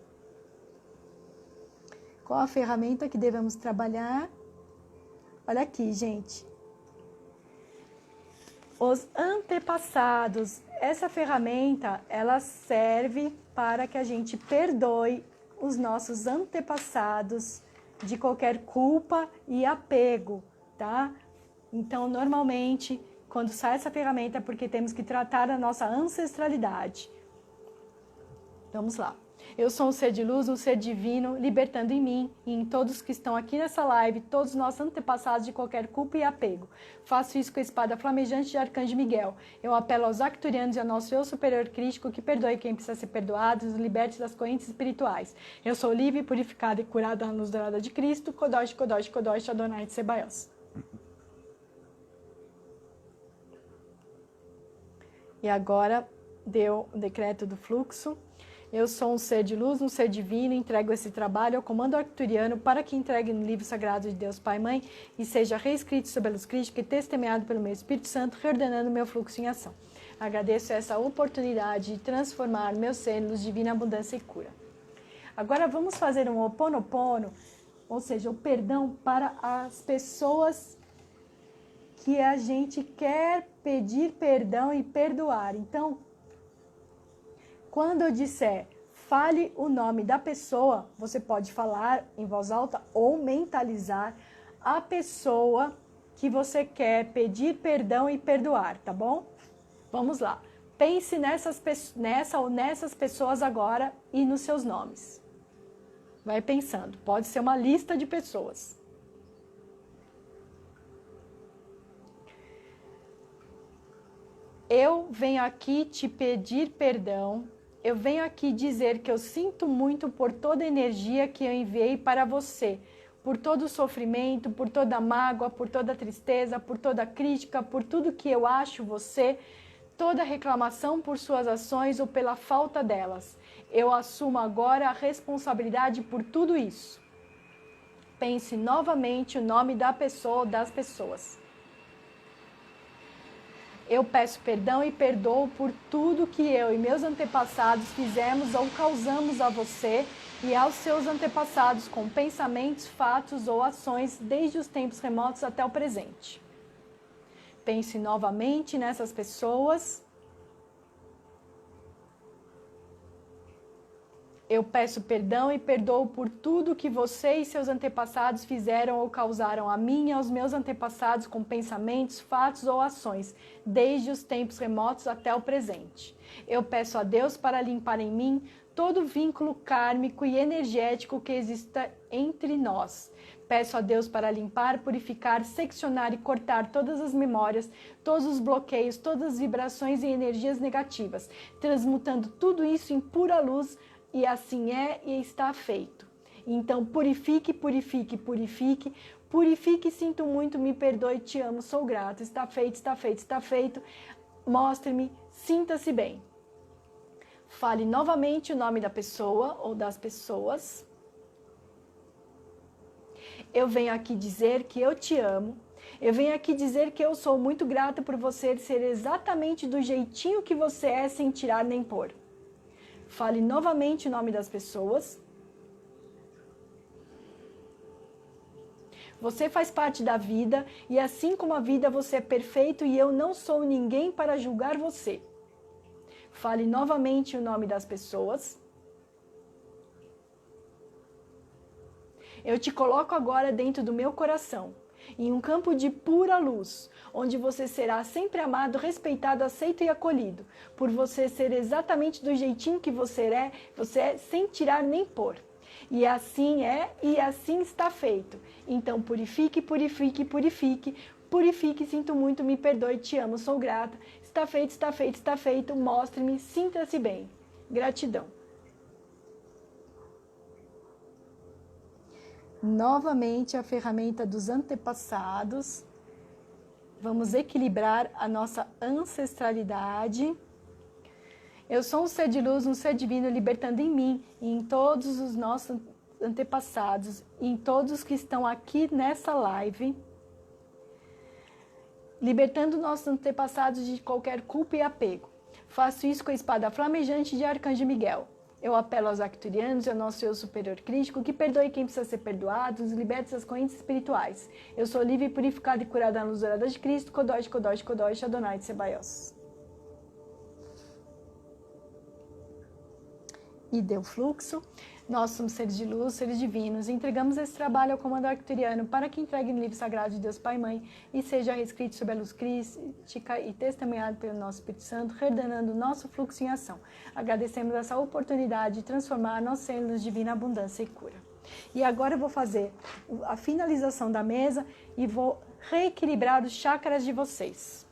Qual a ferramenta que devemos trabalhar? Olha aqui, gente. Os antepassados. Essa ferramenta, ela serve para que a gente perdoe os nossos antepassados de qualquer culpa e apego, tá? Então, normalmente, quando sai essa ferramenta é porque temos que tratar a nossa ancestralidade. Vamos lá. Eu sou um ser de luz, um ser divino, libertando em mim e em todos que estão aqui nessa live, todos os nossos antepassados de qualquer culpa e apego. Faço isso com a espada flamejante de Arcanjo Miguel. Eu apelo aos Arcturianos e ao nosso eu superior crístico que perdoe quem precisa ser perdoado, nos liberte das correntes espirituais. Eu sou livre, purificada e curada na luz dourada de Cristo. Kodosh, Kodosh, Kodosh, Adonai Tsebaoth. E agora deu o decreto do fluxo. Eu sou um ser de luz, um ser divino, entrego esse trabalho ao comando arcturiano para que entregue no livro sagrado de Deus Pai e Mãe e seja reescrito sob a luz crística e testemunhado pelo meu Espírito Santo, reordenando meu fluxo em ação. Agradeço essa oportunidade de transformar meu ser em luz divina, abundância e cura. Agora vamos fazer um Ho'oponopono, ou seja, o perdão para as pessoas que a gente quer pedir perdão e perdoar. Então, quando eu disser, fale o nome da pessoa, você pode falar em voz alta ou mentalizar a pessoa que você quer pedir perdão e perdoar, tá bom? Vamos lá. Pense nessa ou nessas pessoas agora e nos seus nomes. Vai pensando. Pode ser uma lista de pessoas. Eu venho aqui te pedir perdão. Eu venho aqui dizer que eu sinto muito por toda a energia que eu enviei para você, por todo o sofrimento, por toda a mágoa, por toda a tristeza, por toda a crítica, por tudo que eu acho você, toda reclamação por suas ações ou pela falta delas. Eu assumo agora a responsabilidade por tudo isso. Pense novamente o nome da pessoa ou das pessoas. Eu peço perdão e perdoo por tudo que eu e meus antepassados fizemos ou causamos a você e aos seus antepassados com pensamentos, fatos ou ações desde os tempos remotos até o presente. Pense novamente nessas pessoas. Eu peço perdão e perdoo por tudo que você e seus antepassados fizeram ou causaram a mim e aos meus antepassados com pensamentos, fatos ou ações, desde os tempos remotos até o presente. Eu peço a Deus para limpar em mim todo vínculo kármico e energético que exista entre nós. Peço a Deus para limpar, purificar, seccionar e cortar todas as memórias, todos os bloqueios, todas as vibrações e energias negativas, transmutando tudo isso em pura luz. E assim é e está feito. Então purifique, purifique, purifique, purifique, sinto muito, me perdoe, te amo, sou grato, está feito, está feito, está feito, mostre-me, sinta-se bem. Fale novamente o nome da pessoa ou das pessoas. Eu venho aqui dizer que eu te amo. Eu venho aqui dizer que eu sou muito grata por você ser exatamente do jeitinho que você é, sem tirar nem pôr. Fale novamente o nome das pessoas. Você faz parte da vida e assim como a vida você é perfeito e eu não sou ninguém para julgar você. Fale novamente o nome das pessoas. Eu te coloco agora dentro do meu coração, em um campo de pura luz, onde você será sempre amado, respeitado, aceito e acolhido, por você ser exatamente do jeitinho que você é sem tirar nem pôr. E assim é, e assim está feito. Então purifique, purifique, purifique, purifique, sinto muito, me perdoe, te amo, sou grata. Está feito, está feito, está feito, mostre-me, sinta-se bem. Gratidão. Novamente a ferramenta dos antepassados. Vamos equilibrar a nossa ancestralidade. Eu sou um ser de luz, um ser divino, libertando em mim e em todos os nossos antepassados, e em todos que estão aqui nessa live, libertando nossos antepassados de qualquer culpa e apego. Faço isso com a espada flamejante de Arcanjo Miguel. Eu apelo aos arcturianos e ao nosso eu superior crístico que perdoe quem precisa ser perdoado, nos liberte das correntes espirituais. Eu sou livre, purificada e curada na luz dourada de Cristo. Kodosh, Kodosh, Kodosh, Adonai Tsebaios. E deu fluxo. Nós somos seres de luz, seres divinos. Entregamos esse trabalho ao comando arcturiano para que entregue no livro sagrado de Deus Pai e Mãe e seja reescrito sob a luz crística e testemunhado pelo nosso Espírito Santo, reordenando o nosso fluxo em ação. Agradecemos essa oportunidade de transformar nosso ser em luz divina, abundância e cura. E agora eu vou fazer a finalização da mesa e vou reequilibrar os chakras de vocês.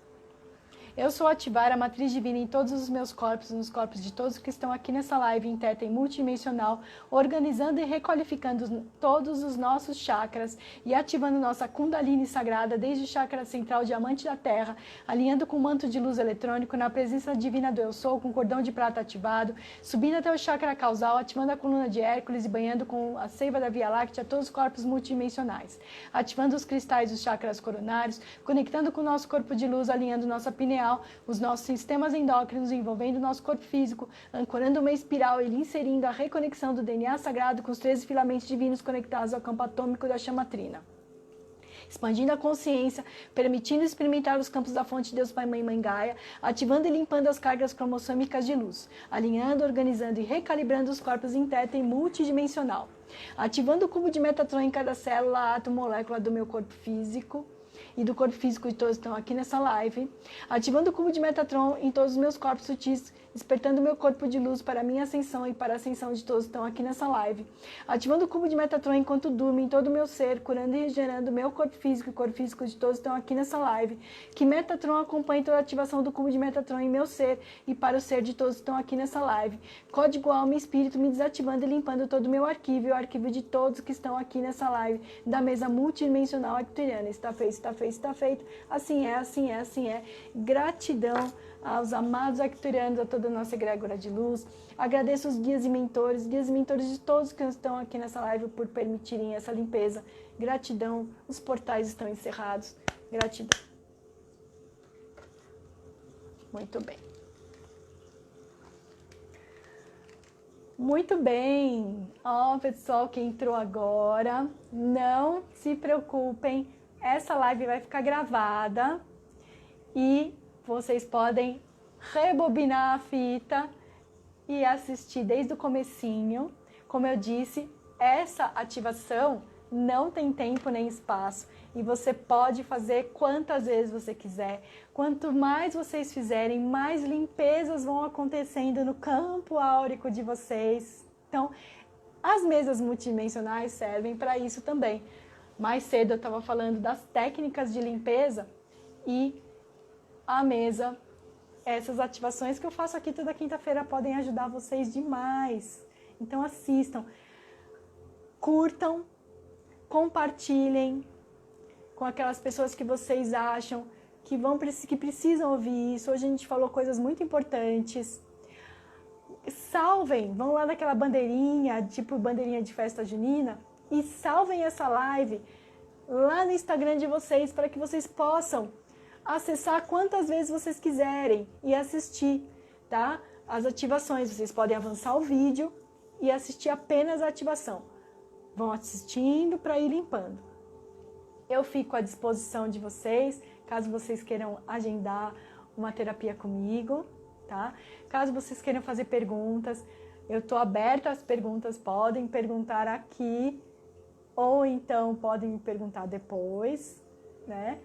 Eu sou ativar a matriz divina em todos os meus corpos, nos corpos de todos que estão aqui nessa live interna e multidimensional, organizando e requalificando todos os nossos chakras e ativando nossa Kundalini sagrada, desde o chakra central diamante da terra, alinhando com o manto de luz eletrônico, na presença divina do Eu Sou, com cordão de prata ativado, subindo até o chakra causal, ativando a coluna de Hércules e banhando com a seiva da Via Láctea todos os corpos multidimensionais, ativando os cristais dos chakras coronários, conectando com o nosso corpo de luz, alinhando nossa pineal, os nossos sistemas endócrinos, envolvendo o nosso corpo físico, ancorando uma espiral e inserindo a reconexão do DNA sagrado com os 13 filamentos divinos conectados ao campo atômico da chama trina. Expandindo a consciência, permitindo experimentar os campos da fonte de Deus Pai, Mãe, Mãe Gaia, ativando e limpando as cargas cromossômicas de luz, alinhando, organizando e recalibrando os corpos em teta e multidimensional, ativando o cubo de Metatron em cada célula, átomo, molécula do meu corpo físico e do corpo físico de todos que estão aqui nessa live, ativando o cubo de Metatron em todos os meus corpos sutis, despertando o meu corpo de luz para a minha ascensão e para a ascensão de todos que estão aqui nessa live, ativando o cubo de Metatron enquanto durmo em todo o meu ser, curando e regenerando o meu corpo físico e o corpo físico de todos que estão aqui nessa live, que Metatron acompanhe toda a ativação do cubo de Metatron em meu ser e para o ser de todos que estão aqui nessa live, código alma e espírito me desativando e limpando todo o meu arquivo e o arquivo de todos que estão aqui nessa live, da mesa multidimensional arcturiana. Está feito, está feito, está feito, assim é, assim é, assim é. Gratidão aos amados arcturianos, a toda a nossa egrégora de luz. Agradeço os guias e mentores de todos que estão aqui nessa live por permitirem essa limpeza. Gratidão, os portais estão encerrados. Gratidão. Muito bem. Muito bem. Ó, pessoal que entrou agora, não se preocupem. Essa live vai ficar gravada e vocês podem rebobinar a fita e assistir desde o comecinho. Como eu disse, essa ativação não tem tempo nem espaço e você pode fazer quantas vezes você quiser. Quanto mais vocês fizerem, mais limpezas vão acontecendo no campo áurico de vocês. Então, as mesas multidimensionais servem para isso também. Mais cedo eu estava falando das técnicas de limpeza e a mesa, essas ativações que eu faço aqui toda quinta-feira podem ajudar vocês demais. Então assistam, curtam, compartilhem com aquelas pessoas que vocês acham que precisam ouvir isso. Hoje a gente falou coisas muito importantes. Salvem, vão lá naquela bandeirinha, tipo bandeirinha de festa junina, e salvem essa live lá no Instagram de vocês para que vocês possam acessar quantas vezes vocês quiserem e assistir, tá? As ativações. Vocês podem avançar o vídeo e assistir apenas a ativação. Vão assistindo para ir limpando. Eu fico à disposição de vocês, caso vocês queiram agendar uma terapia comigo, tá? Caso vocês queiram fazer perguntas, eu estou aberta às perguntas, podem perguntar aqui, ou então podem me perguntar depois, né?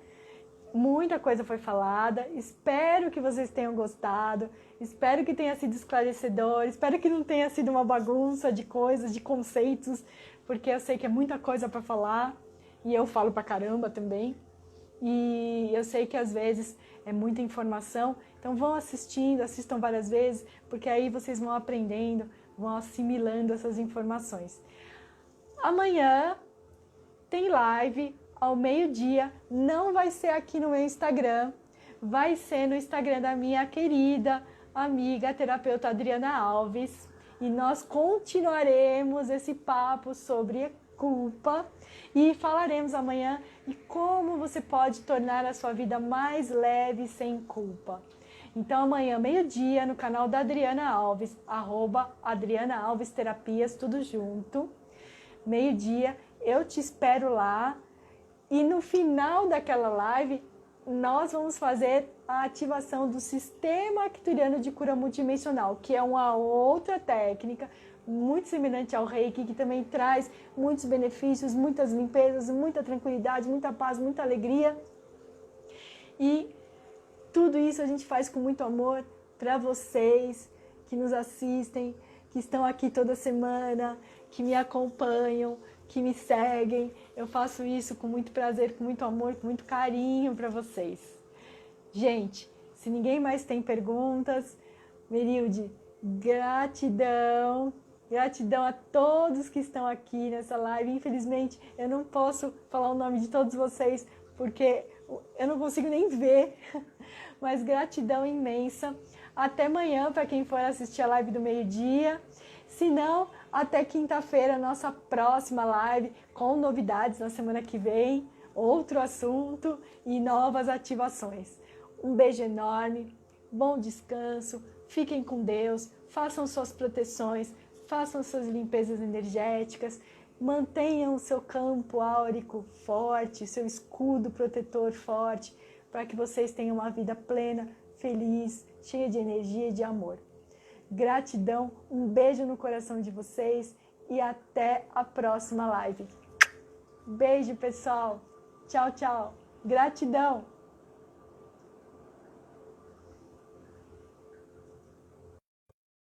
Muita coisa foi falada, espero que vocês tenham gostado, espero que tenha sido esclarecedor, espero que não tenha sido uma bagunça de coisas, de conceitos, porque eu sei que é muita coisa para falar, e eu falo pra caramba também, e eu sei que às vezes é muita informação, então vão assistindo, assistam várias vezes, porque aí vocês vão aprendendo, vão assimilando essas informações. Amanhã tem live ao meio-dia, não vai ser aqui no meu Instagram, vai ser no Instagram da minha querida amiga terapeuta Adriana Alves, e nós continuaremos esse papo sobre culpa e falaremos amanhã de como você pode tornar a sua vida mais leve sem culpa. Então amanhã, meio-dia, no canal da Adriana Alves, @AdrianaAlvesTerapias, tudo junto, meio-dia, eu te espero lá. E no final daquela live, nós vamos fazer a ativação do sistema arcturiano de cura multidimensional, que é uma outra técnica muito semelhante ao Reiki, que também traz muitos benefícios, muitas limpezas, muita tranquilidade, muita paz, muita alegria. E tudo isso a gente faz com muito amor para vocês que nos assistem, que estão aqui toda semana, que me acompanham, que me seguem. Eu faço isso com muito prazer, com muito amor, com muito carinho para vocês. Gente, se ninguém mais tem perguntas, Merilde, gratidão. Gratidão a todos que estão aqui nessa live. Infelizmente, eu não posso falar o nome de todos vocês, porque eu não consigo nem ver. Mas gratidão imensa. Até amanhã para quem for assistir a live do meio-dia. Se não, até quinta-feira, nossa próxima live com novidades na semana que vem, outro assunto e novas ativações. Um beijo enorme, bom descanso, fiquem com Deus, façam suas proteções, façam suas limpezas energéticas, mantenham o seu campo áurico forte, seu escudo protetor forte, para que vocês tenham uma vida plena, feliz, cheia de energia e de amor. Gratidão, um beijo no coração de vocês e até a próxima live. Beijo, pessoal. Tchau, tchau. Gratidão.